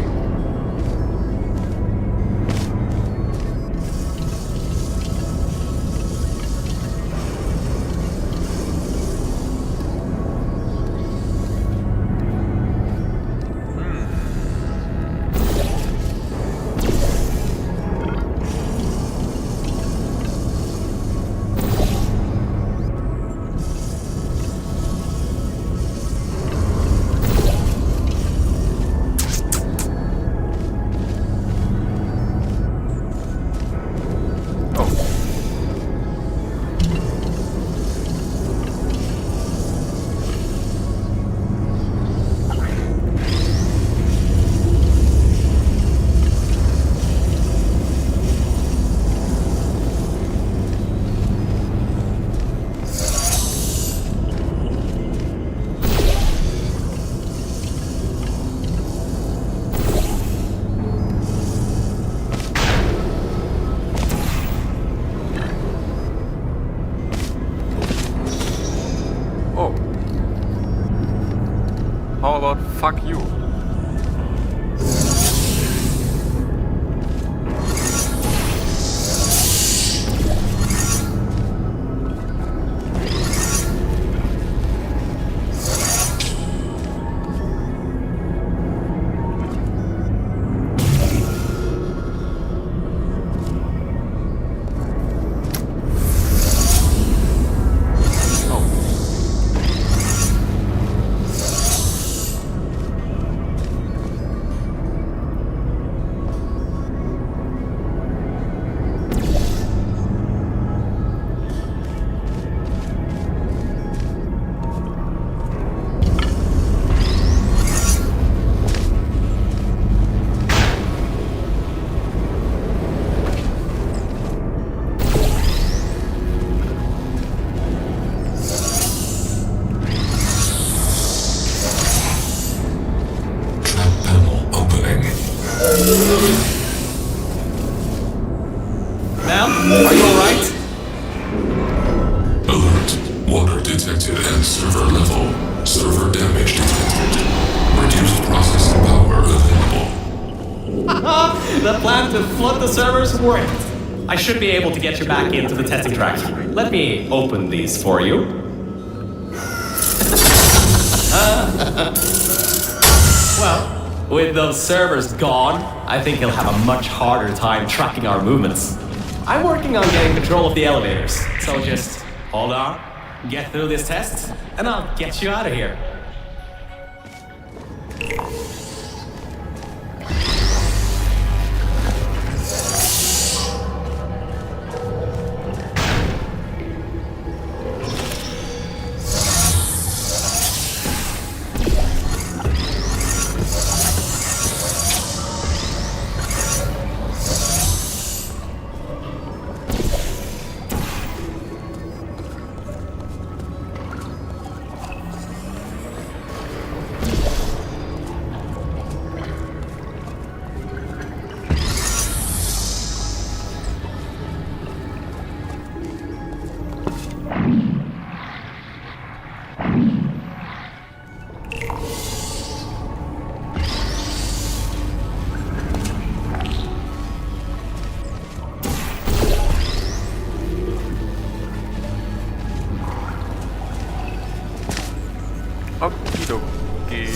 detected at server level. Server damage detected. Reduced processing power available. The plan to flood the servers worked. I should be able to get you back into the testing track. Let me open these for you. Well, with those servers gone, I think he'll have a much harder time tracking our movements. I'm working on getting control of the elevators, so just hold on, get through this test, and I'll get you out of here. Okidoki.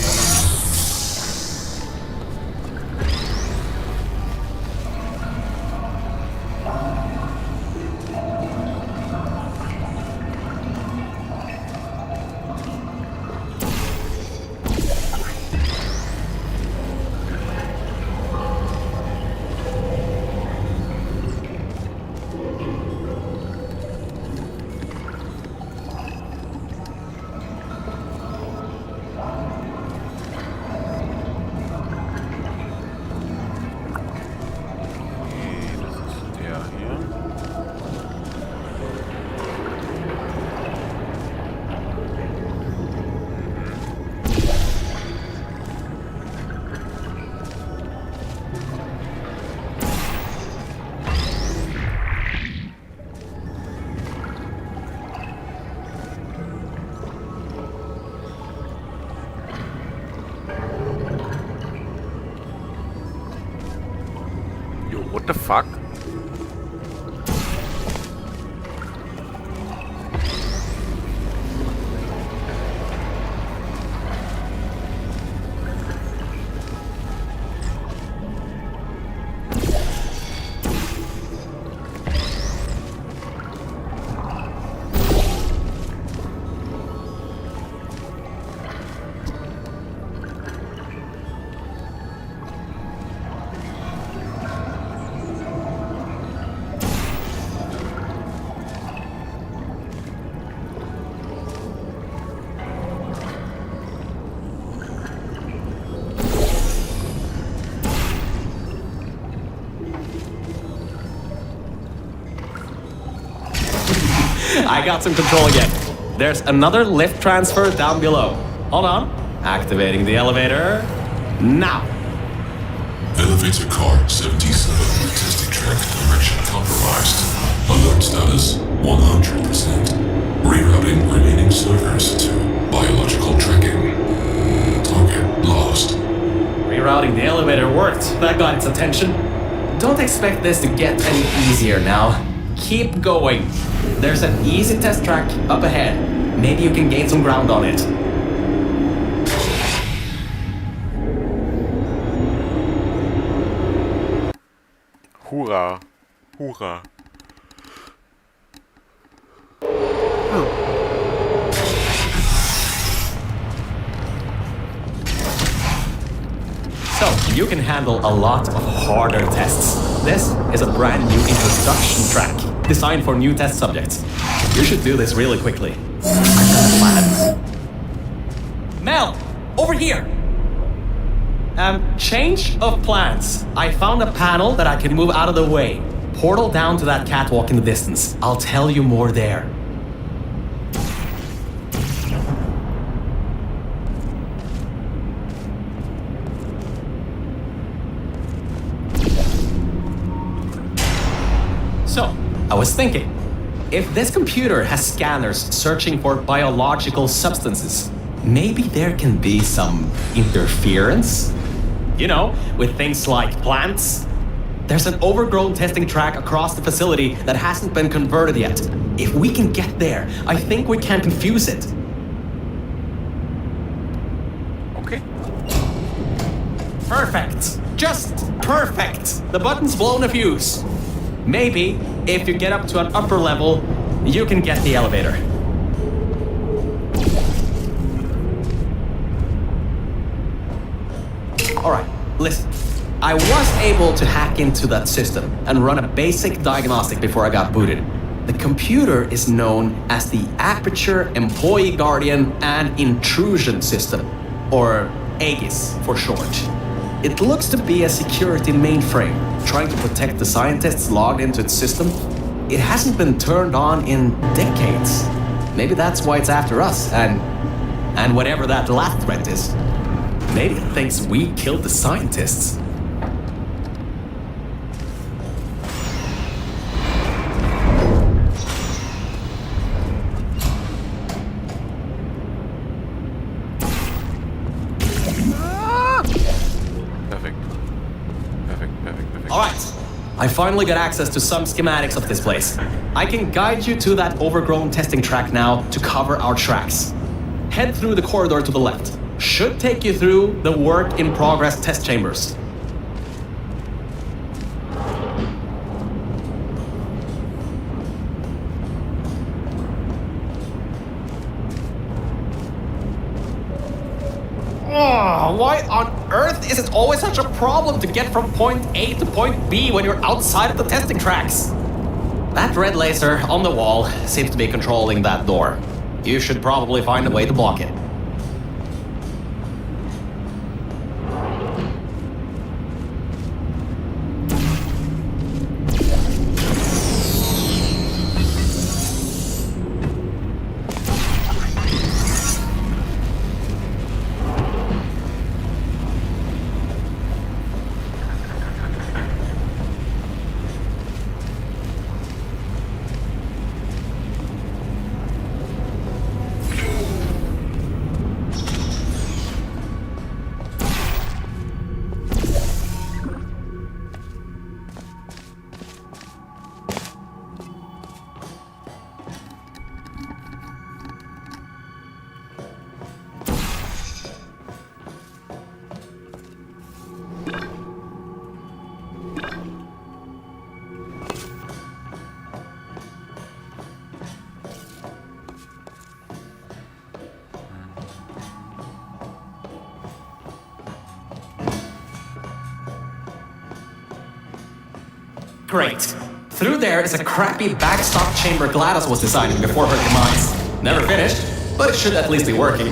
What the fuck? I got some control again. There's another lift transfer down below. Hold on. Activating the elevator. Now. Elevator car 77. Testing track direction compromised. Alert status 100%. Rerouting remaining servers to biological tracking. Target lost. Rerouting the elevator worked. That got its attention. Don't expect this to get any easier now. Keep going. There's an easy test track up ahead. Maybe you can gain some ground on it. Hurra. Hurra. So, you can handle a lot of harder tests. This is a brand new introduction track, designed for new test subjects. You should do this really quickly. I've got a plan. Mel, over here! Change of plans. I found a panel that I can move out of the way. Portal down to that catwalk in the distance. I'll tell you more there. So, I was thinking, if this computer has scanners searching for biological substances, maybe there can be some interference? You know, with things like plants. There's an overgrown testing track across the facility that hasn't been converted yet. If we can get there, I think we can confuse it. Okay. Perfect. Just perfect. The button's blown a fuse. Maybe, if you get up to an upper level, you can get the elevator. Alright, listen. I was able to hack into that system and run a basic diagnostic before I got booted. The computer is known as the Aperture Employee Guardian and Intrusion System, or AGIS for short. It looks to be a security mainframe trying to protect the scientists logged into its system. It hasn't been turned on in decades. Maybe that's why it's after us, and whatever that last threat is. Maybe it thinks we killed the scientists. Alright, I finally got access to some schematics of this place. I can guide you to that overgrown testing track now to cover our tracks. Head through the corridor to the left. Should take you through the work-in-progress test chambers. Oh, why on earth is it always such a problem to get from point A to point B when you're outside of the testing tracks? That red laser on the wall seems to be controlling that door. You should probably find a way to block it. Great. Through there is a crappy backstop chamber GLaDOS was designing before her demise. Never finished, but it should at least be working.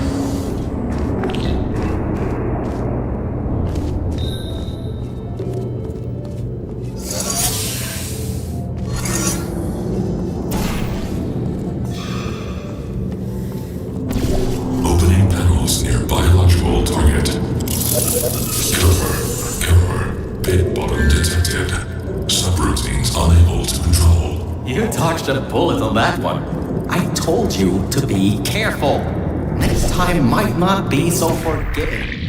Opening panels near biological target. Error. Pit bottom detected. Subroutines unable to control. You dodged a bullet on that one. I told you to be careful. Next time might not be so forgiving.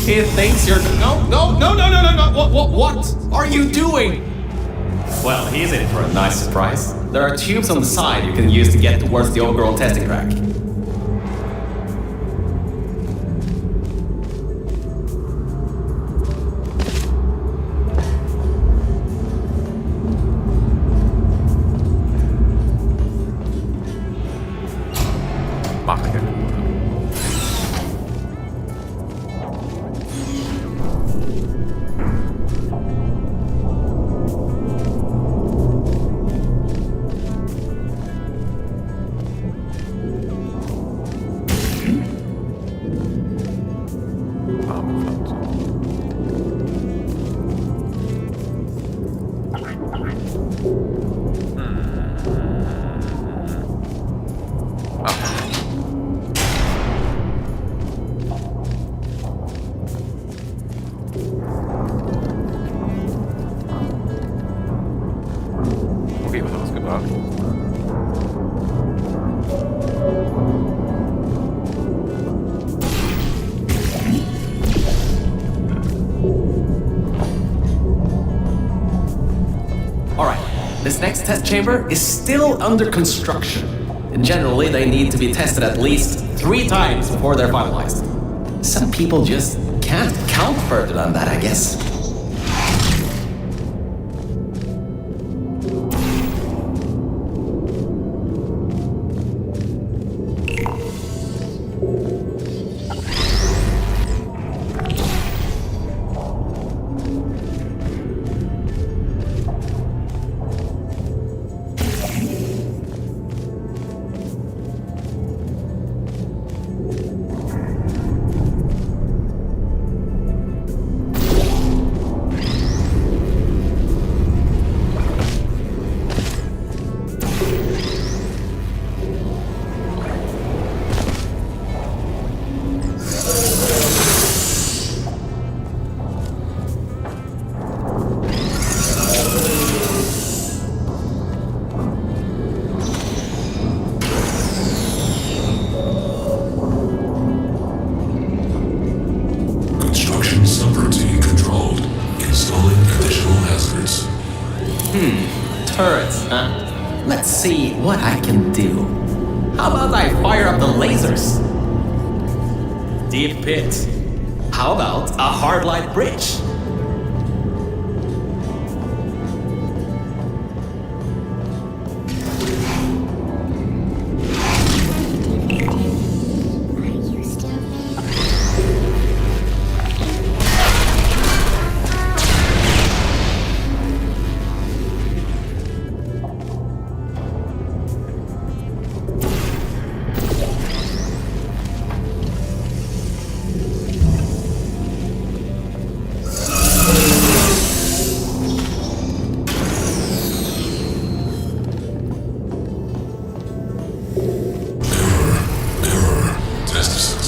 He thinks you're... No. What are you doing? Well, he's in for a nice surprise. There are tubes on the side you can use to get towards the overall testing track. Macke. Okay, was hat das gebracht? Alright, this next test chamber is still under construction. And generally, they need to be tested at least 3 times before they're finalized. Some people just can't count further than that, I guess. Construction subroutine controlled. Installing additional hazards. Turrets, huh? Let's see what I can do. How about I fire up the lasers? Deep pit. How about a hard light bridge?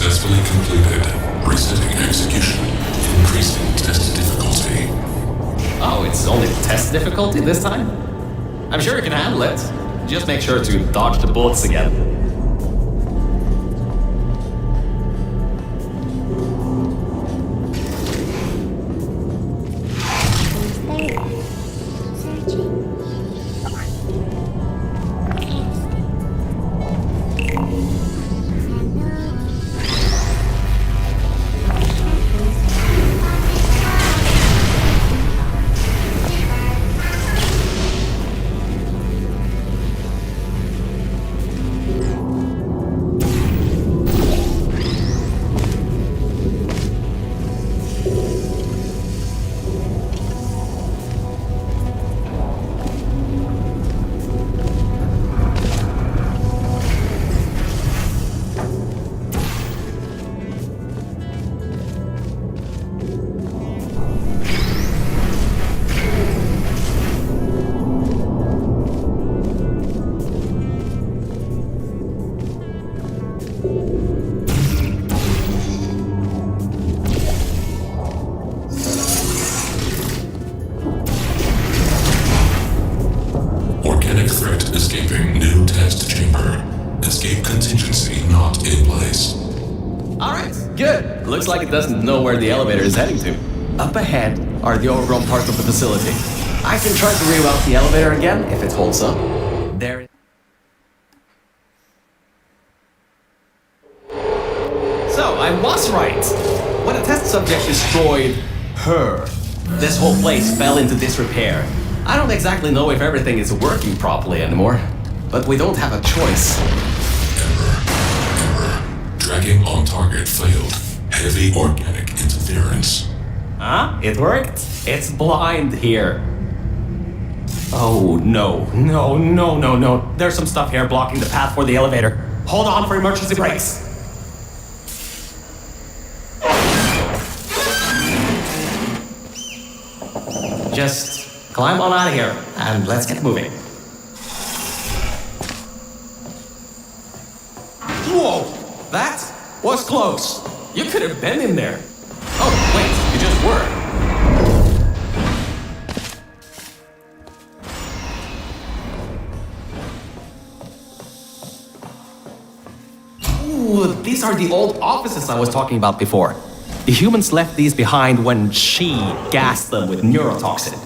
Successfully completed. Resetting execution. Increasing test difficulty. Oh, it's only test difficulty this time? I'm sure you can handle it. Just make sure to dodge the bullets again. Good. Looks like it doesn't know where the elevator is heading to. Up ahead are the overgrown parts of the facility. I can try to reroute the elevator again if it holds up. There. So, I was right. When a test subject destroyed her, this whole place fell into disrepair. I don't exactly know if everything is working properly anymore, but we don't have a choice. Error. Tracking on target failed. Heavy organic interference. Huh? It worked? It's blind here. Oh, no. There's some stuff here blocking the path for the elevator. Hold on for emergency brakes. Just climb on out of here, and let's get moving. Whoa! That was close. You could have been in there. Oh, wait, you just were. Ooh, these are the old offices I was talking about before. The humans left these behind when she gassed them with neurotoxin.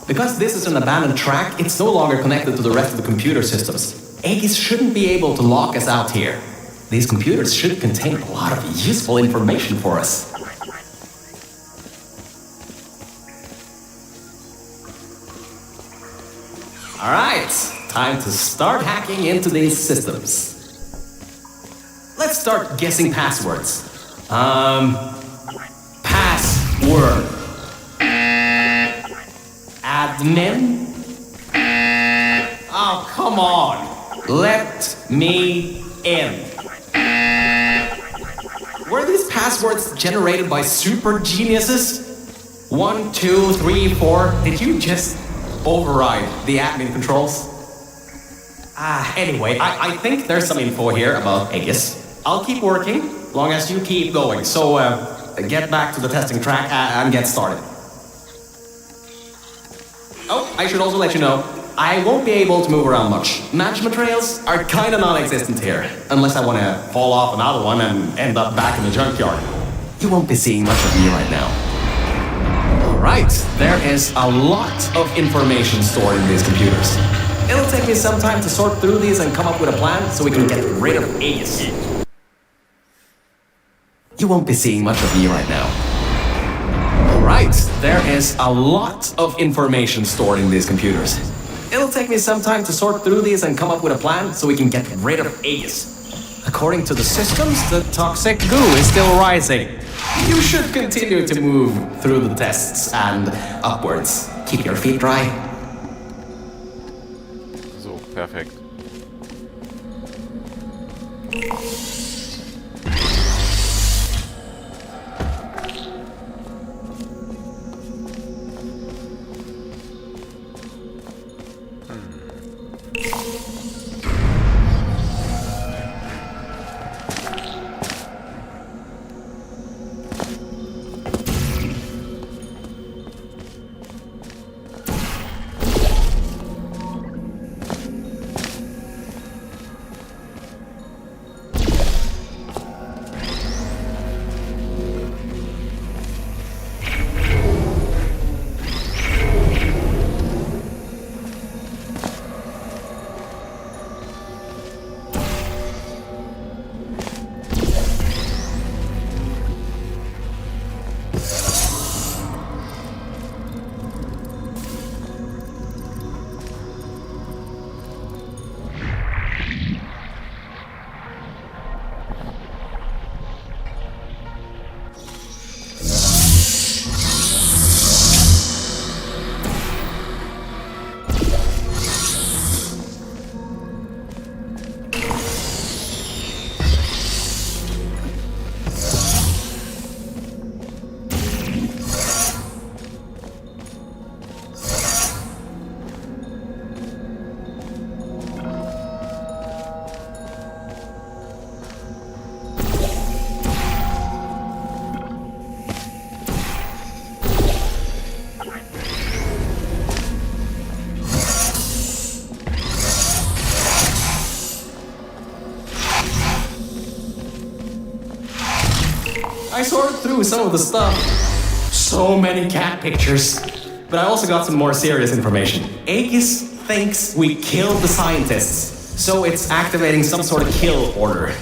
Because this is an abandoned track, it's no longer connected to the rest of the computer systems. Aegis shouldn't be able to lock us out here. These computers should contain a lot of useful information for us. Alright, time to start hacking into these systems. Let's start guessing passwords. Password. Admin? Oh, come on. Let me in. Were these passwords generated by super geniuses? 1, 2, 3, 4. Did you just override the admin controls? Anyway, I think there's some info here about Aegis. I'll keep working, long as you keep going. So, get back to the testing track and get started. Oh, I should also let you know, I won't be able to move around much. Management trails are kinda non-existent here, unless I wanna fall off another one and end up back in the junkyard. You won't be seeing much of me right now. Alright, there is a lot of information stored in these computers. It'll take me some time to sort through these and come up with a plan so we can get rid of Aegis. You won't be seeing much of me right now. Alright, there is a lot of information stored in these computers. It'll take me some time to sort through these and come up with a plan so we can get rid of Aegis. According to the systems, the toxic goo is still rising. You should continue to move through the tests and upwards. Keep your feet dry. So, perfekt. I sorted through some of the stuff. So many cat pictures. But I also got some more serious information. Aegis thinks we killed the scientists, so it's activating some sort of kill order.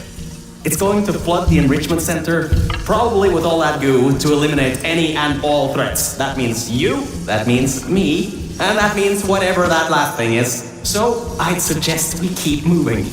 It's going to flood the enrichment center, probably with all that goo, to eliminate any and all threats. That means you, that means me, and that means whatever that last thing is. So I'd suggest we keep moving.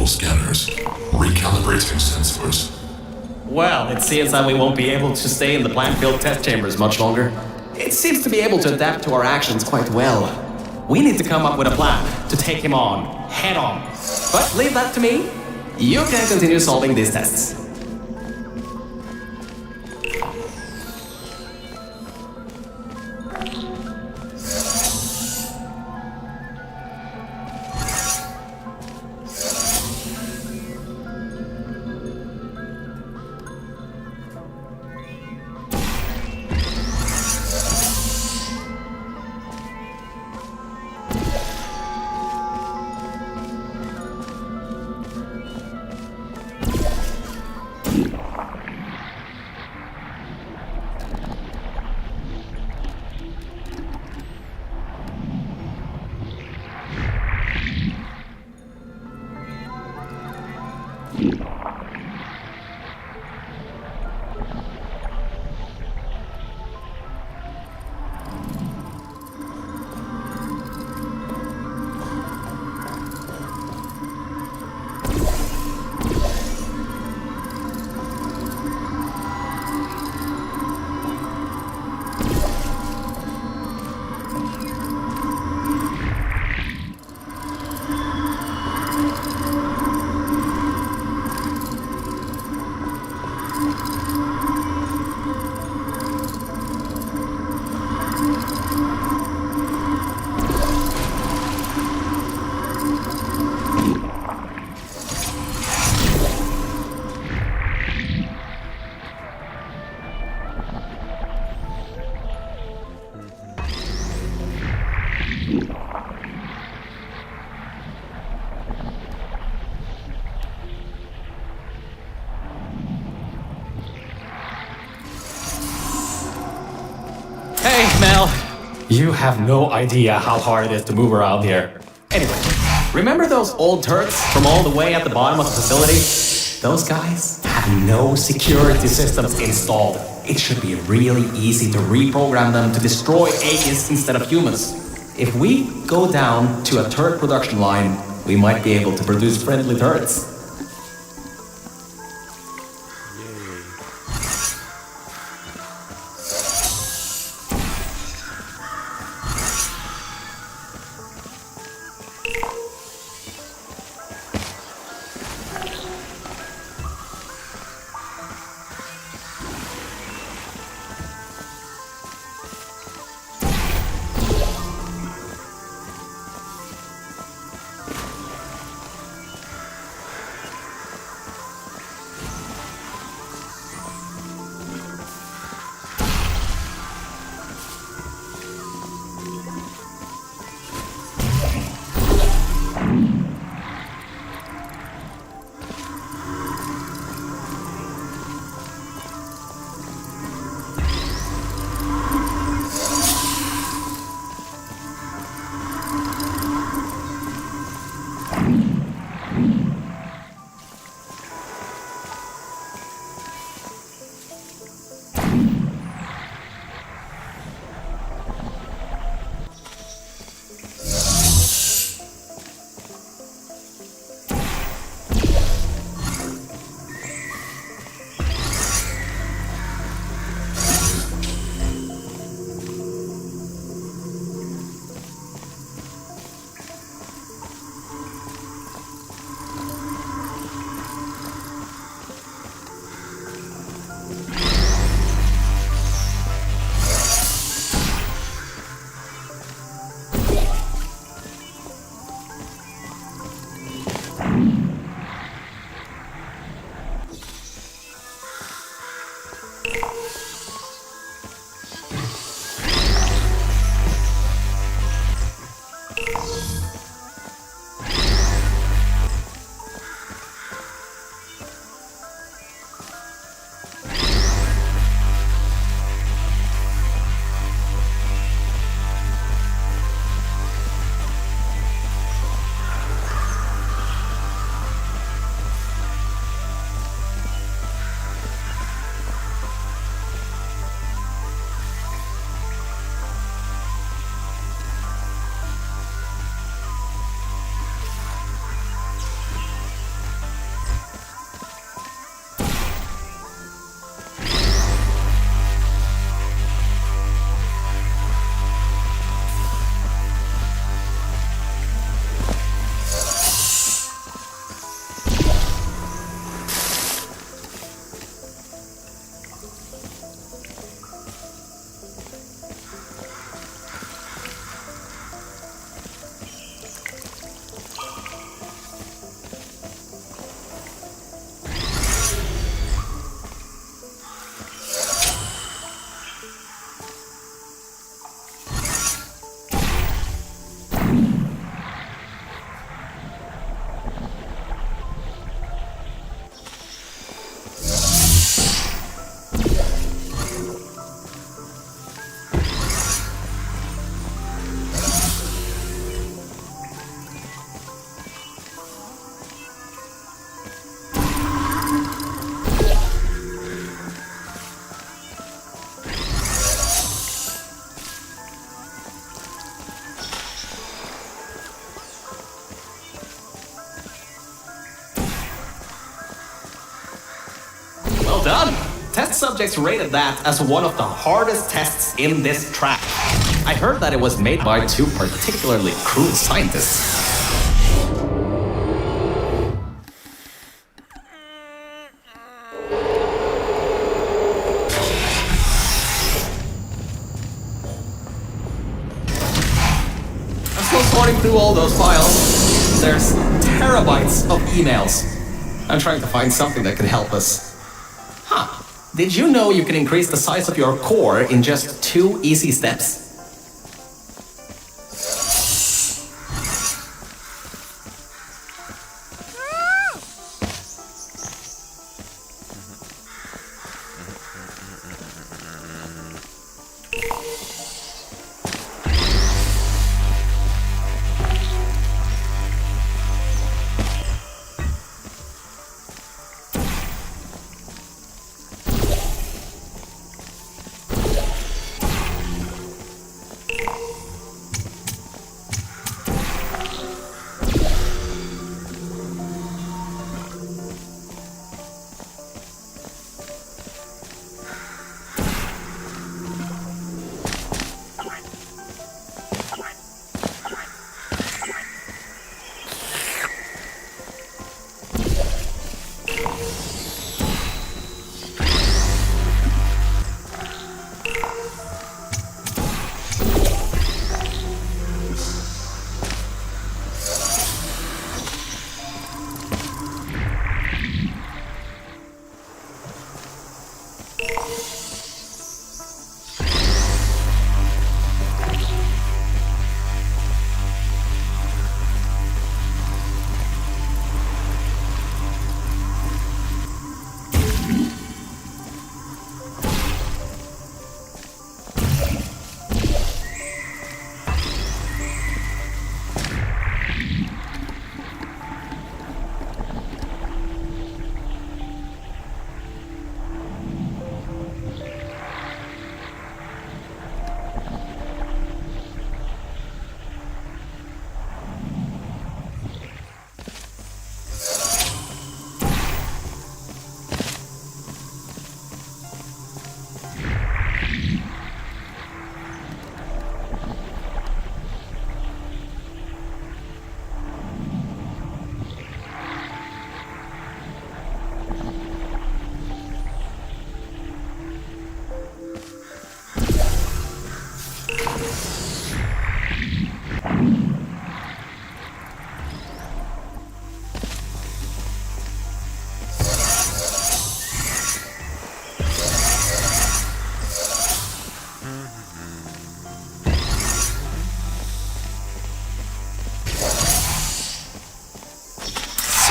Scanners. Recalibrating sensors. Well, it seems that we won't be able to stay in the plant-filled test chambers much longer. It seems to be able to adapt to our actions quite well. We need to come up with a plan to take him on, head on. But leave that to me. You can continue solving these tests. You have no idea how hard it is to move around here. Anyway, remember those old turrets from all the way at the bottom of the facility? Those guys have no security systems installed. It should be really easy to reprogram them to destroy aliens instead of humans. If we go down to a turret production line, we might be able to produce friendly turrets. Done! Test subjects rated that as one of the hardest tests in this track. I heard that it was made by two particularly cruel scientists. I'm still sorting through all those files. There's terabytes of emails. I'm trying to find something that can help us. Did you know you can increase the size of your core in just 2 easy steps?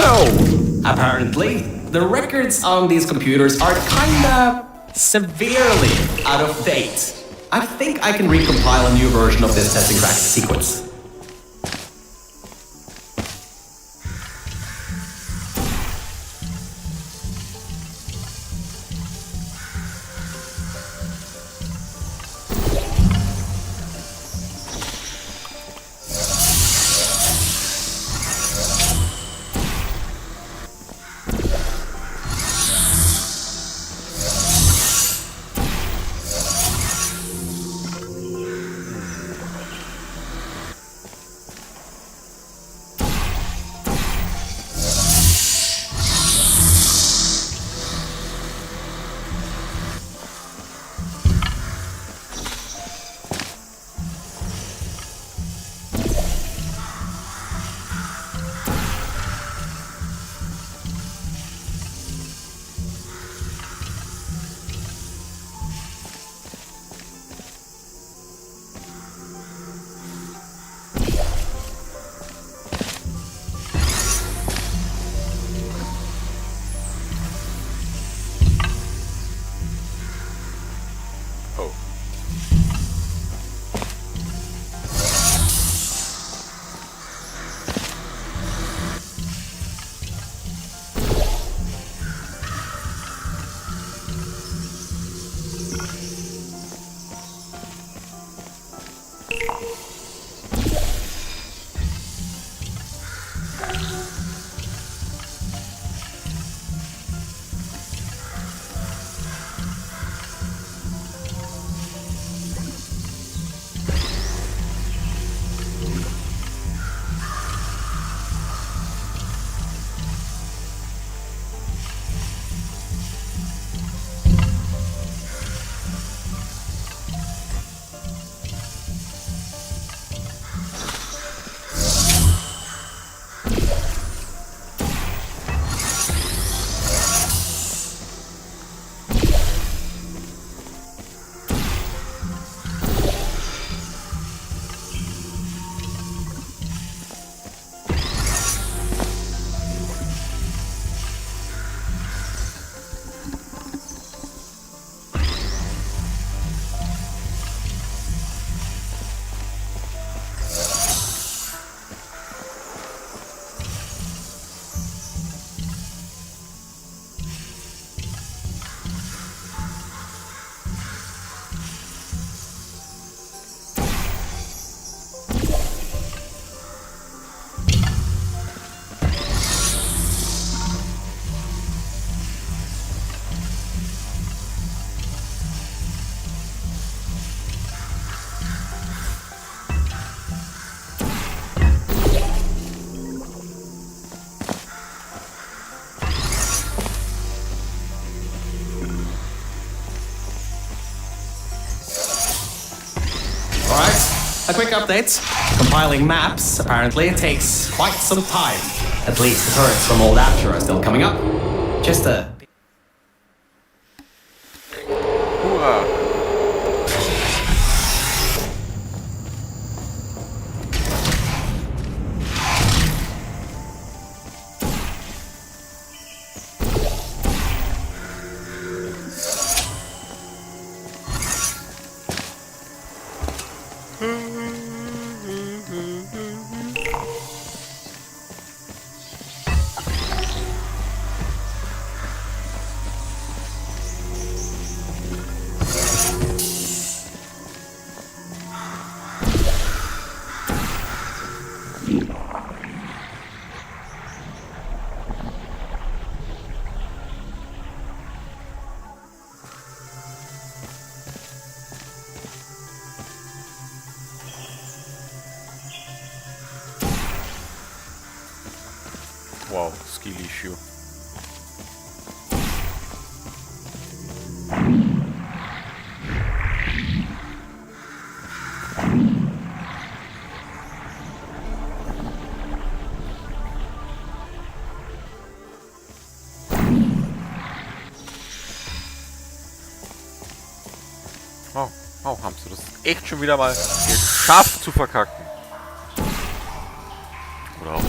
So, apparently, the records on these computers are kinda severely out of date. I think I can recompile a new version of this testing track sequence. A quick update. Compiling maps apparently takes quite some time. At least the turrets from Old Apture are still coming up. Just a... Wow, skill issue. Oh, haben sie das echt schon wieder mal geschafft zu verkacken. Oder auch.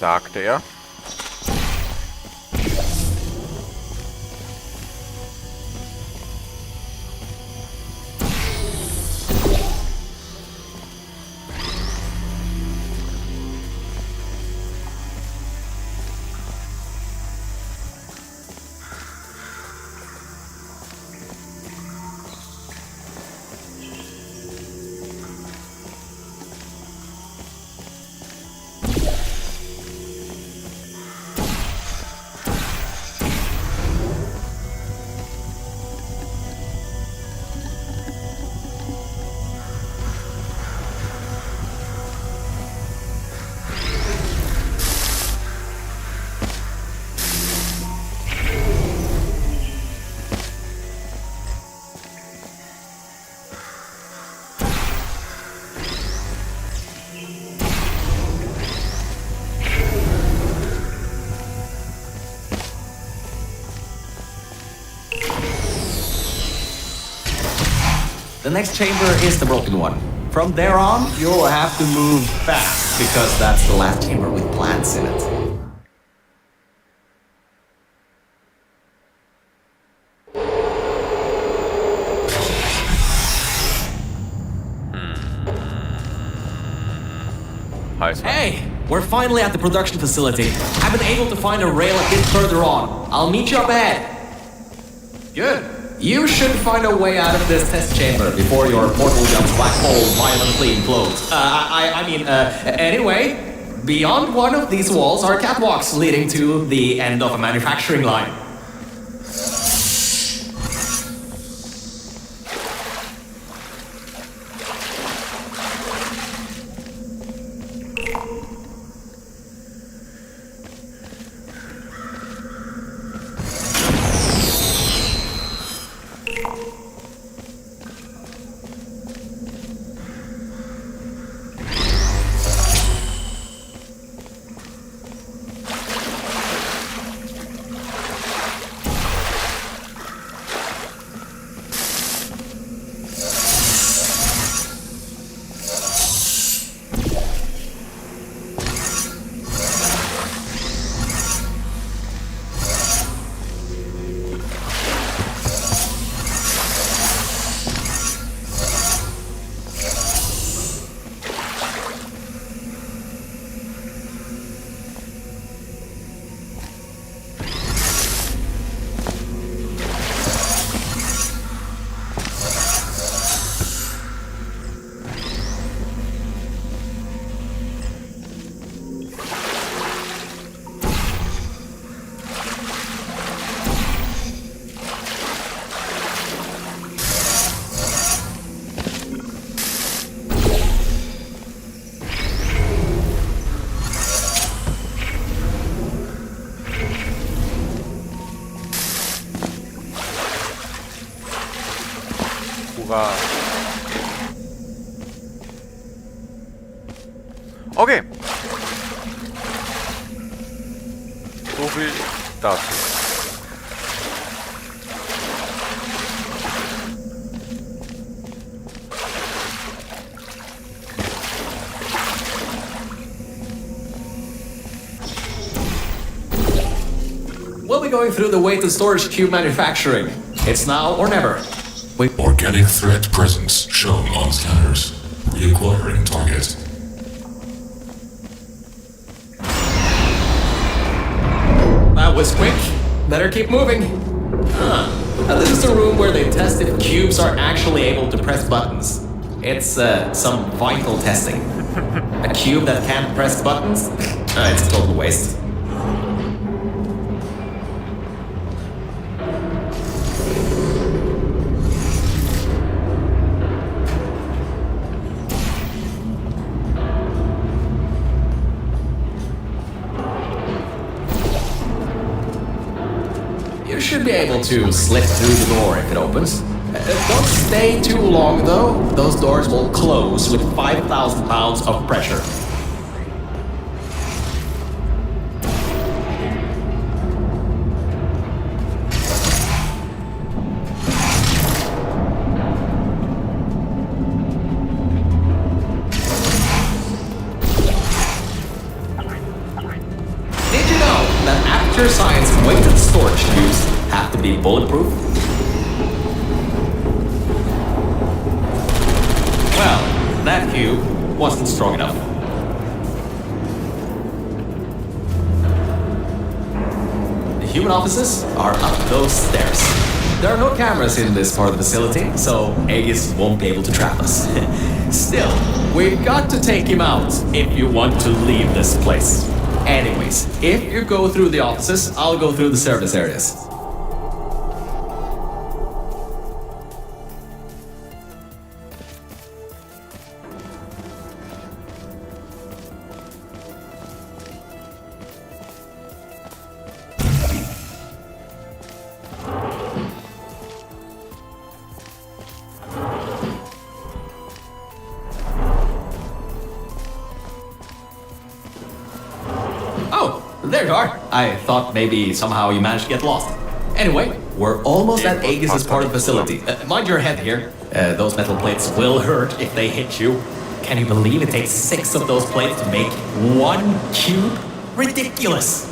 Sagte er. The next chamber is the broken one. From there on, you'll have to move fast, because that's the last chamber with plants in it. Hey, we're finally at the production facility. I've been able to find a rail a bit further on. I'll meet you up ahead. Good. You should find a way out of this test chamber before your portal jumps black hole violently implodes. Anyway, beyond one of these walls are catwalks leading to the end of a manufacturing line. Okay. viel dazu. We'll be going through the weighted storage cube manufacturing. It's now or never. Organic threat presence shown on scanners. Reacquiring target. That was quick. Better keep moving. Now this is the room where they test if cubes are actually able to press buttons. It's some vital testing. A cube that can't press buttons? It's a total waste. You should be able to slip through the door if it opens. Don't stay too long though. Those doors will close with 5,000 pounds of pressure. Did you know that Aperture Science weighted storage cubes have to be bulletproof? Well, that cube wasn't strong enough. The human offices are up those stairs. There are no cameras in this part of the facility, so Aegis won't be able to trap us. Still, we've got to take him out if you want to leave this place. Anyways, if you go through the offices, I'll go through the service areas. There you are. I thought maybe somehow you managed to get lost. Anyway, we're almost at Aegis' part of the facility. Mind your head here. Those metal plates will hurt if they hit you. Can you believe it takes 6 of those plates to make 1 cube? Ridiculous!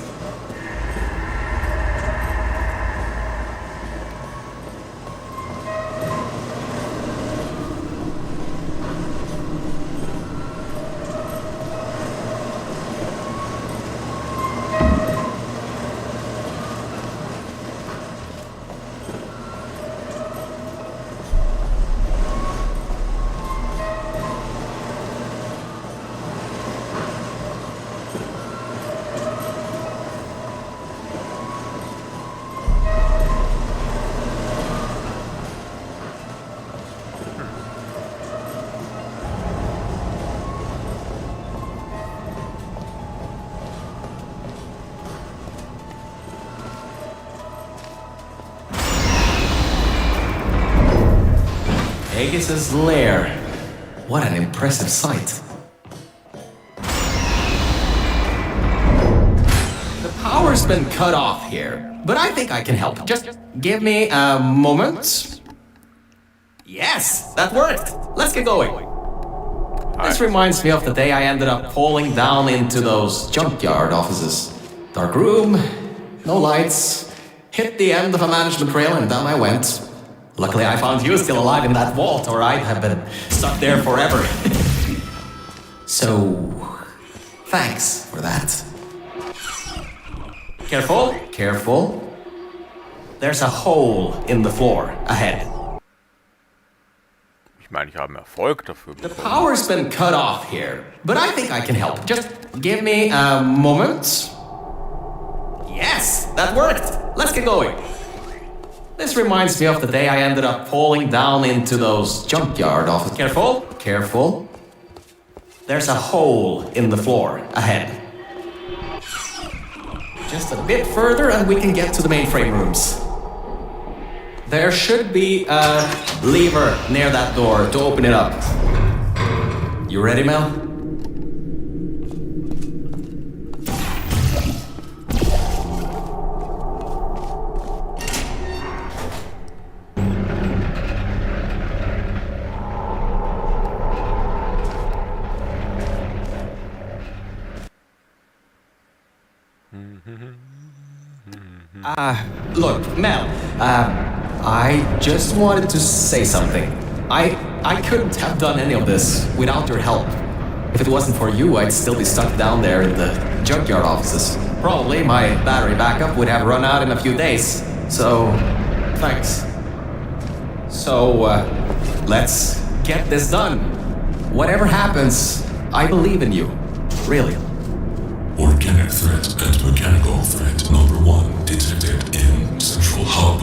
Aegis' lair. What an impressive sight. The power's been cut off here, but I think I can help. Just give me a moment. Yes, that worked. Let's get going. This reminds me of the day I ended up falling down into those junkyard offices. Dark room, no lights, hit the end of a management rail and down I went. Luckily I found you still alive in that vault, or I'd have been stuck there forever. So, thanks for that. Careful, careful. There's a hole in the floor ahead. Ich meine, ich habe Erfolg dafür The bekommen. power's been cut off here, but I think I can help. Just give me a moment. Yes, that worked. Let's get going. This reminds me of the day I ended up falling down into those junkyard offices. Careful, careful. There's a hole in the floor ahead. Just a bit further and we can get to the mainframe rooms. There should be a lever near that door to open it up. You ready, Mel? Look, Mel, I just wanted to say something. I couldn't have done any of this without your help. If it wasn't for you, I'd still be stuck down there in the junkyard offices. Probably my battery backup would have run out in a few days. So, thanks. So, let's get this done. Whatever happens, I believe in you. Really. Organic threat and mechanical threat number 1 detected in Central Hub.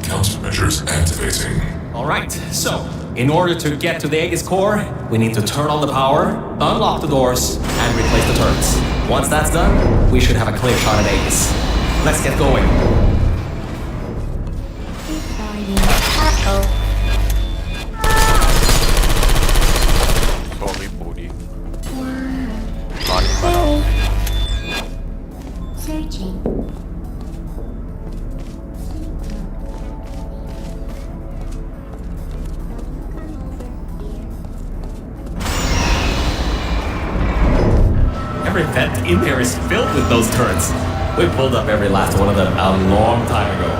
Countermeasures activating. Alright, so, in order to get to the Aegis core, we need to turn on the power, unlock the doors, and replace the turrets. Once that's done, we should have a clear shot at Aegis. Let's get going. Sorry, Bodhi. Running. Searching. Every vent in there is filled with those turrets. We pulled up every last one of them a long time ago.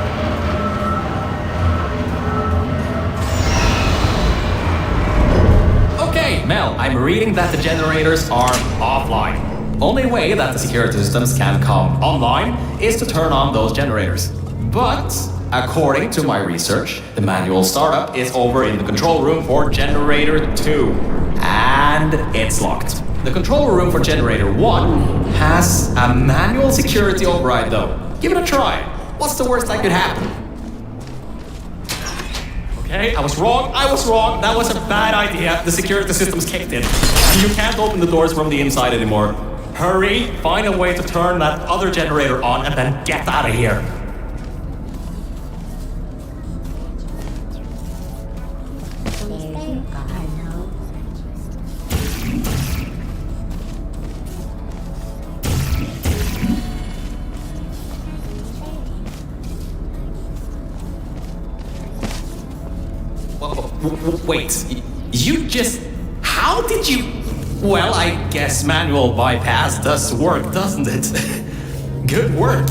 Okay, Mel, I'm reading that the generators are offline. Only way that the security systems can come online is to turn on those generators. But, according to my research, the manual startup is over in the control room for generator 2. And it's locked. The control room for generator 1 has a manual security override though. Give it a try. What's the worst that could happen? Okay, I was wrong. That was a bad idea. The security system's kicked in. You can't open the doors from the inside anymore. Hurry, find a way to turn that other generator on and then get out of here. Wait, you just... How did you... Well, I guess manual bypass does work, doesn't it? Good work.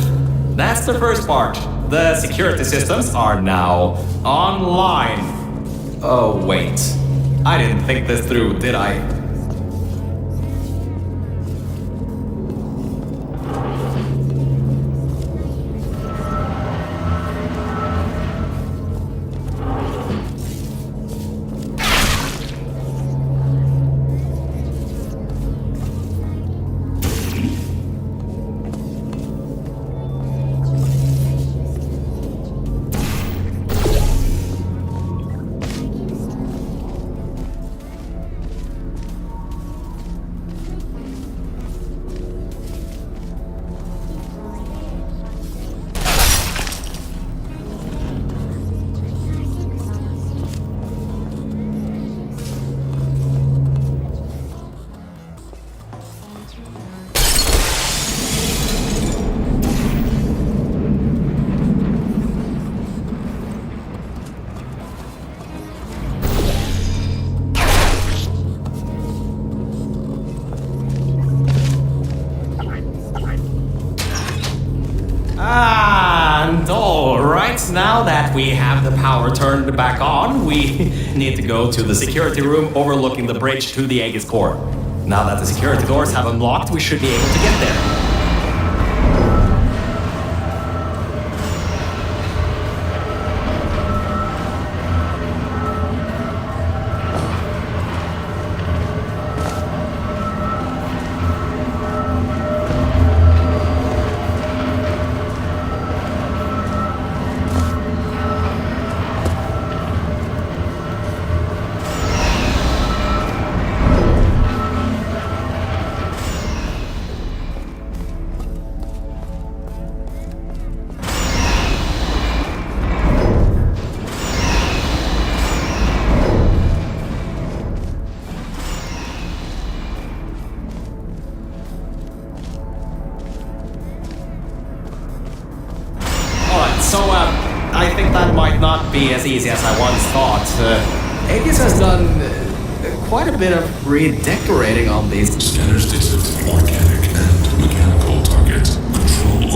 That's the first part. The security systems are now online. Oh, wait. I didn't think this through, did I? And alright, now that we have the power turned back on, we need to go to the security room overlooking the bridge to the Aegis core. Now that the security doors have unlocked, we should be able to get there. So, I think that might not be as easy as I once thought. Aegis has done quite a bit of redecorating on these. Scanners detect organic and mechanical targets. Control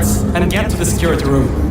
turrets and get to the security room.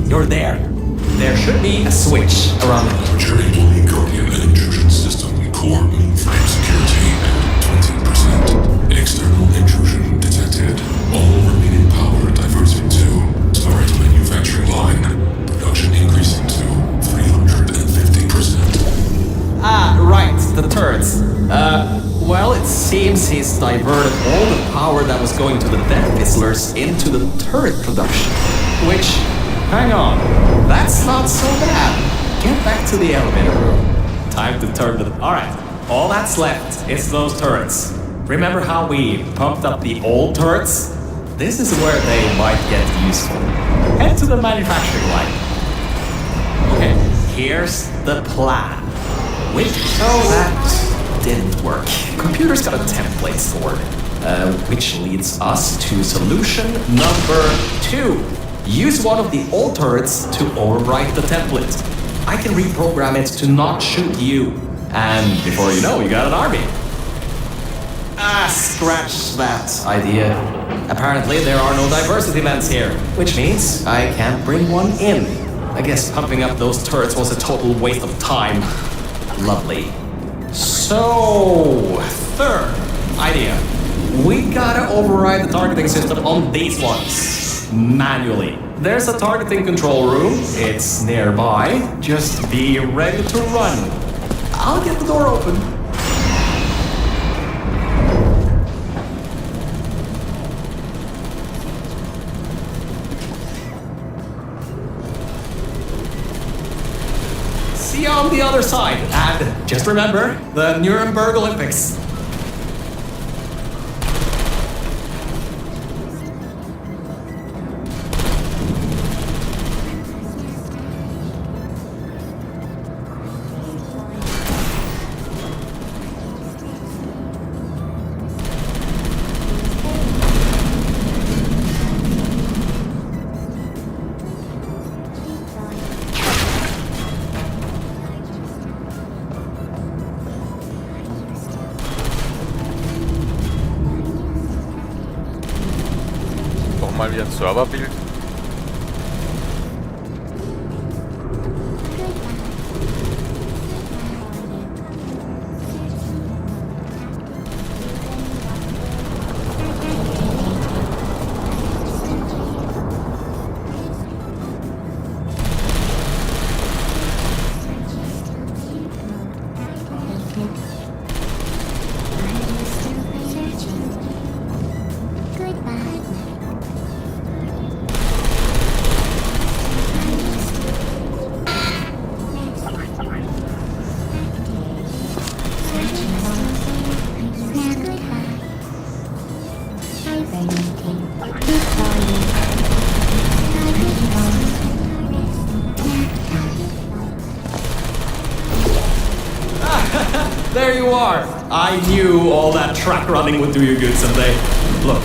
You're there. There should be a switch around the Aperture Employee Guardian and Intrusion System, Core Mainframe Security at 20%. External intrusion detected. All remaining power diverting to turret manufacturing line. Production increasing to 350%. Ah, right, the turrets. Well, it seems he's diverted all the power that was going to the death whistlers into the turret production. Which, hang on, that's not so bad. Get back to the elevator room. Time to turn the... Alright, all that's left is those turrets. Remember how we pumped up the old turrets? This is where they might get useful. Head to the manufacturing line. Okay, here's the plan. That didn't work. Computer's got a template stored, which leads us to solution number 2. Use one of the old turrets to overwrite the template. I can reprogram it to not shoot you, and before you know, you got an army. Scratch that idea. Apparently there are no diversity events here, which means I can't bring one in. I guess pumping up those turrets was a total waste of time. Lovely. So, third idea. We gotta override the targeting system on these ones. Manually. There's a targeting control room. It's nearby. Just be ready to run. I'll get the door open. other side. And just remember, the Nuremberg Olympics. Mal wieder ein Serverbild. There you are! I knew all that track running would do you good someday. Look,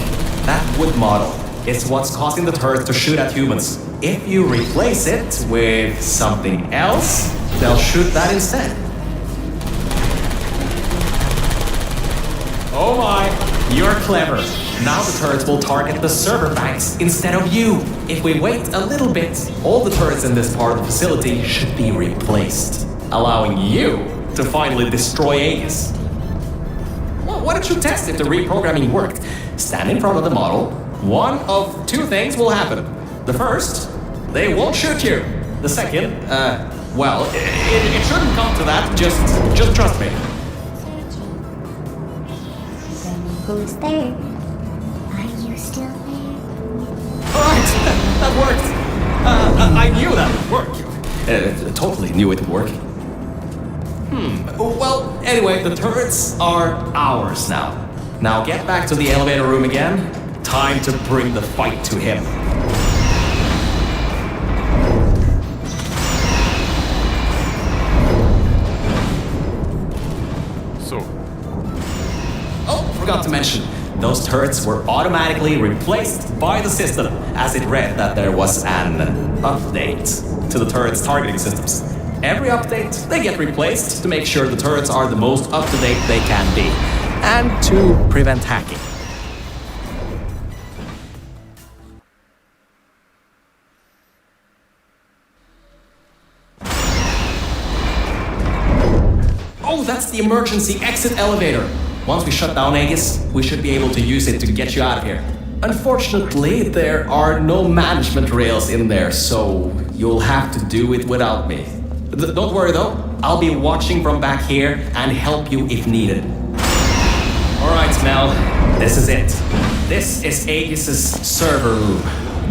that wood model is what's causing the turrets to shoot at humans. If you replace it with something else, they'll shoot that instead. Oh my, you're clever. Now the turrets will target the server banks instead of you. If we wait a little bit, all the turrets in this part of the facility should be replaced, allowing you to finally destroy Aegis. Well, why don't you test if the reprogramming worked? Stand in front of the model. One of two things will happen. The first, they won't shoot you. The second, well, it shouldn't come to that. Just trust me. Who's there? Are you still there? Alright, that worked. I knew that would work. Totally knew it would work. Well, anyway, the turrets are ours now. Now get back to the elevator room again. Time to bring the fight to him. So. Oh, forgot to mention, those turrets were automatically replaced by the system, as it read that there was an update to the turrets' targeting systems. Every update, they get replaced to make sure the turrets are the most up-to-date they can be, and to prevent hacking. Oh, that's the emergency exit elevator. Once we shut down Aegis, we should be able to use it to get you out of here. Unfortunately, there are no management rails in there, so you'll have to do it without me. Don't worry though, I'll be watching from back here and help you if needed. Alright, Mel, this is it. This is Aegis' server room.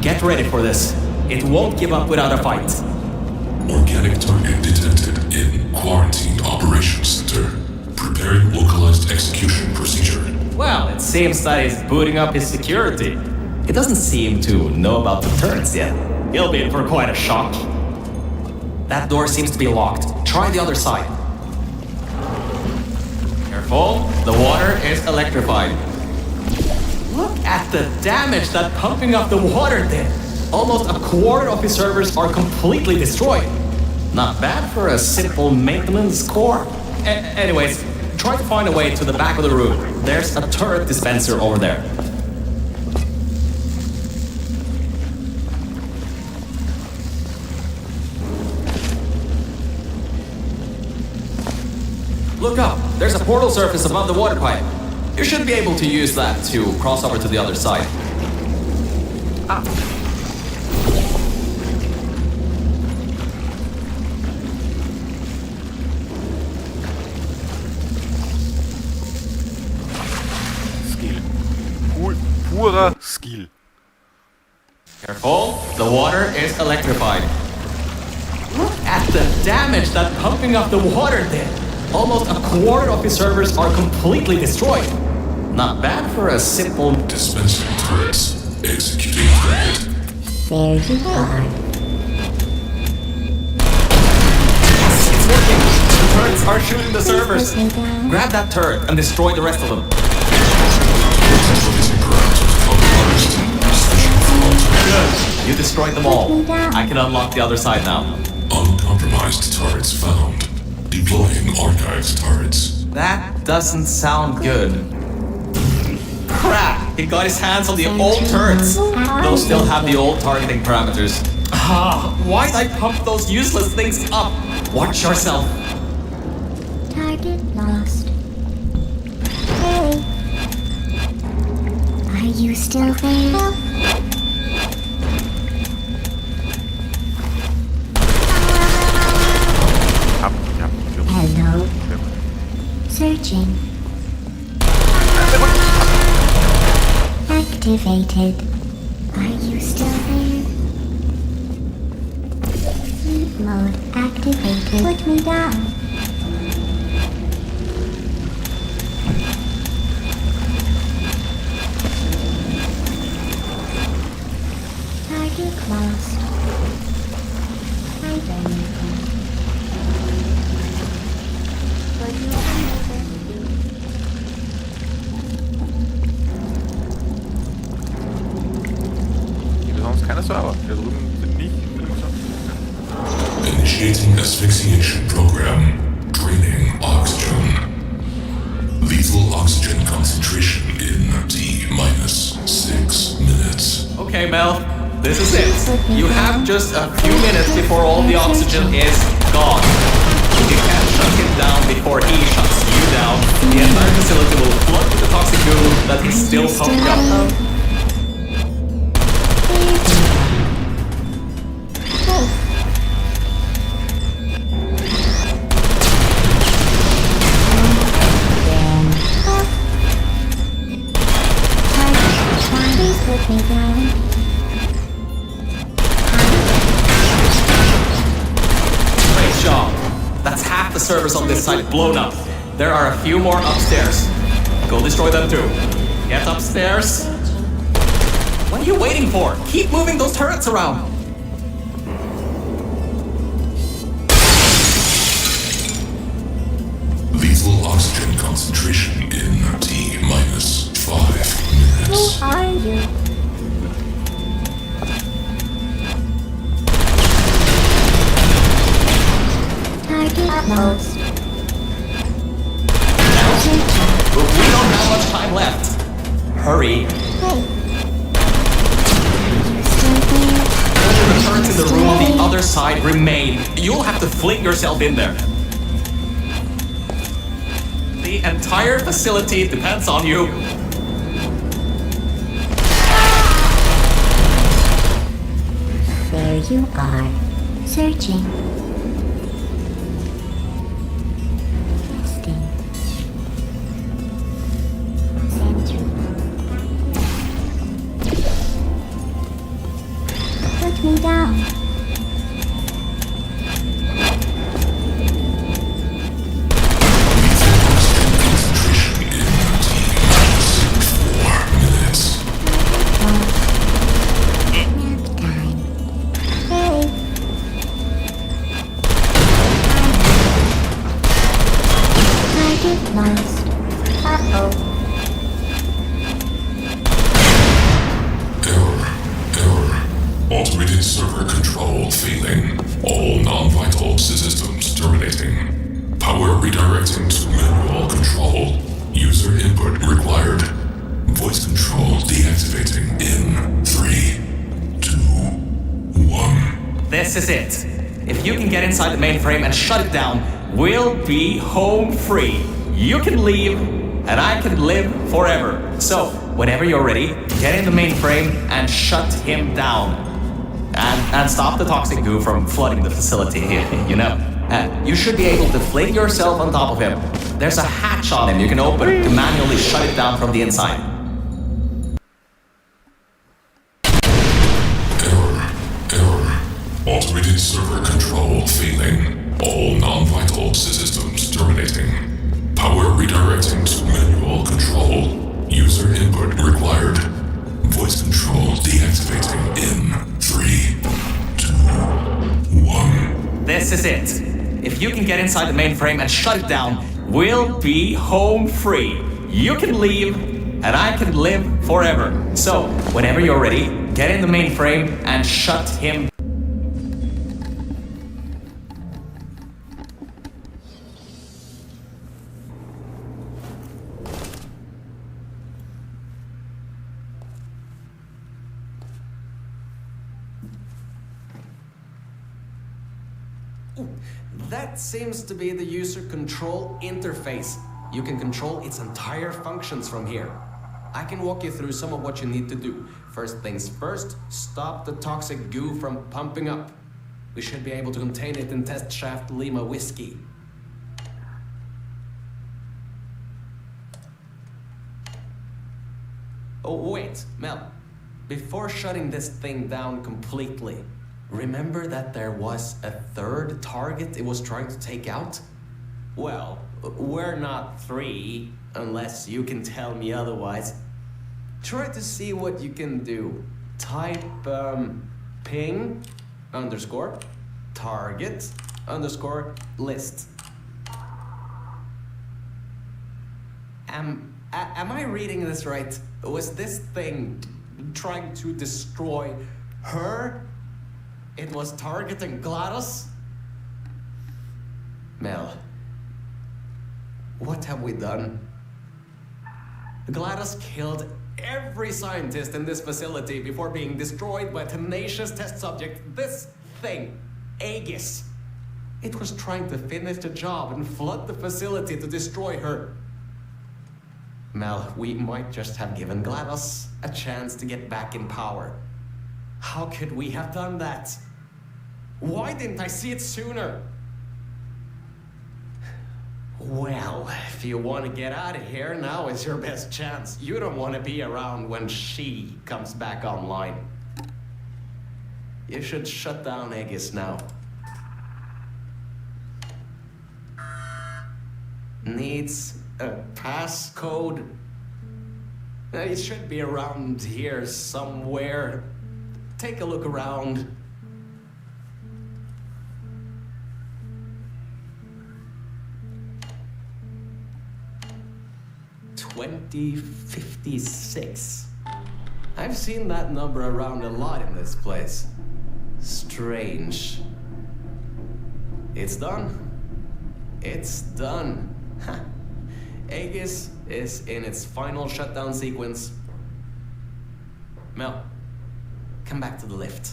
Get ready for this. It won't give up without a fight. Organic target detected in Quarantined Operations Center. Preparing localized execution procedure. Well, it seems that he's booting up his security. He doesn't seem to know about the turrets yet. He'll be in for quite a shock. That door seems to be locked. Try the other side. Careful, the water is electrified. Look at the damage that pumping up the water did. Almost a quarter of his servers are completely destroyed. Not bad for a simple maintenance core. Anyways, try to find a way to the back of the room. There's a turret dispenser over there. Look up, there's a portal surface above the water pipe. You should be able to use that to cross over to the other side. Ah. Skill. Purer Skill. Careful, the water is electrified. Look at the damage that pumping up the water did. Almost a quarter of his servers are completely destroyed. Not bad for a simple... Dispensing turrets. Executing threat. There you are. It's working! The turrets are shooting the servers! Put me down. Grab that turret and destroy the rest of them. Centralizing parameters compromised. Switching from alternative. Good. You destroyed them all. Put me down. I can unlock the other side now. Uncompromised turrets found. Deploying archived turrets. That doesn't sound good. Crap! He got his hands on the old turrets. Those still have the old targeting parameters. Ah, why'd I pump those useless things up? Watch yourself. Target lost. Hey. Are you still there? Hello. Searching. Activated. Are you still there? Sleep mode activated. Put me down. Target lost. Hide anything. But you can never be. Die sind sonst keine Server. Hier drüben sind nicht. Initiating asphyxiation program. Draining oxygen. Lethal oxygen concentration in T-minus 6 minutes. Okay, Mel, this is it. You have just a few minutes before all the oxygen is gone. If you can't shut him down before he shuts you down, the entire facility will flood with the toxic goo that is still pumping up. Please put me down. Great job. That's half the servers on this site blown up. There are a few more upstairs. Go destroy them too. Get upstairs. What are you waiting for? Keep moving those turrets around. Lethal oxygen concentration in T-minus 5 minutes. Who are you? Target lost. We don't have much time left. Hurry. Hey. You still there? Only the turrets in the room on the other side remain. You'll have to fling yourself in there. The entire facility depends on you. There you are. Searching. Testing. Sentry. Put me down. Concentration in T-minus 4 minutes. Nap time. Hey. Target lost. Uh-oh. Error. Automated server control failing. All non-vital systems terminating. Power redirecting to manual control. User input required. Voice control deactivating in 3, 2, 1. This is it. If you can get inside the mainframe and shut it down, we'll be home free. You can leave, and I can live forever. So, whenever you're ready, get in the mainframe and shut him down. And stop the toxic goo from flooding the facility here, you know. You should be able to fling yourself on top of him. There's a hatch on him you can open to manually shut it down from the inside. Error. Automated server control Terminal failing. All non-vital systems terminating. Power redirecting to manual control. User input required. Voice control deactivating in 3, 2, 1. This is it. If you can get inside the mainframe and shut it down, we'll be home free. You can leave, and I can live forever. So, whenever you're ready, get in the mainframe and shut him. That seems to be the user control interface. You can control its entire functions from here. I can walk you through some of what you need to do. First things first, stop the toxic goo from pumping up. We should be able to contain it in test shaft Lima Whiskey. Oh, wait, Mel. Before shutting this thing down completely, remember that there was a third target it was trying to take out? Well, we're not 3, unless you can tell me otherwise. Try to see what you can do. Type, ping, underscore, target, underscore, list. Am I reading this right? Was this thing trying to destroy her? It was targeting GLaDOS? Mel, what have we done? GLaDOS killed every scientist in this facility before being destroyed by a tenacious test subject. This thing, Aegis. It was trying to finish the job and flood the facility to destroy her. Mel, we might just have given GLaDOS a chance to get back in power. How could we have done that? Why didn't I see it sooner? Well, if you want to get out of here, now is your best chance. You don't want to be around when she comes back online. You should shut down Aegis now. Needs a passcode. It should be around here somewhere. Take a look around. $2056. I've seen that number around a lot in this place. Strange. It's done. It's done. Aegis is in its final shutdown sequence. Mel, come back to the lift.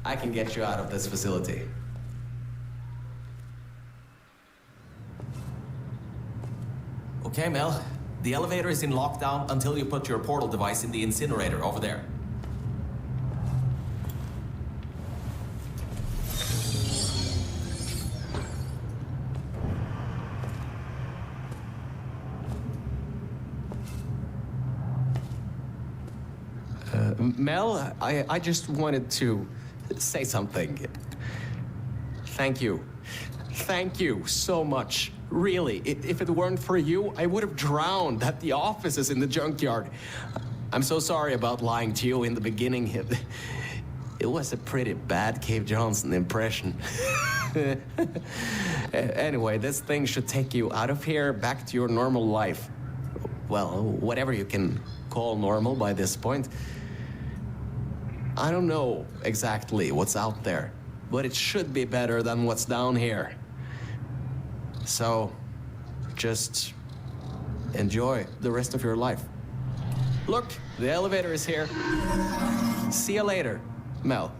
I can get you out of this facility. Okay, Mel. The elevator is in lockdown until you put your portal device in the incinerator over there. Mel, I just wanted to say something. Thank you. Thank you so much. Really, if it weren't for you, I would have drowned at the offices in the junkyard. I'm so sorry about lying to you in the beginning. It was a pretty bad Cave Johnson impression. Anyway, this thing should take you out of here, back to your normal life. Well, whatever you can call normal by this point. I don't know exactly what's out there, but it should be better than what's down here. So, just enjoy the rest of your life. Look, the elevator is here. See you later, Mel.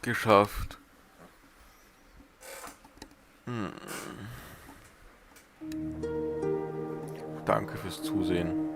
geschafft. Danke fürs Zusehen.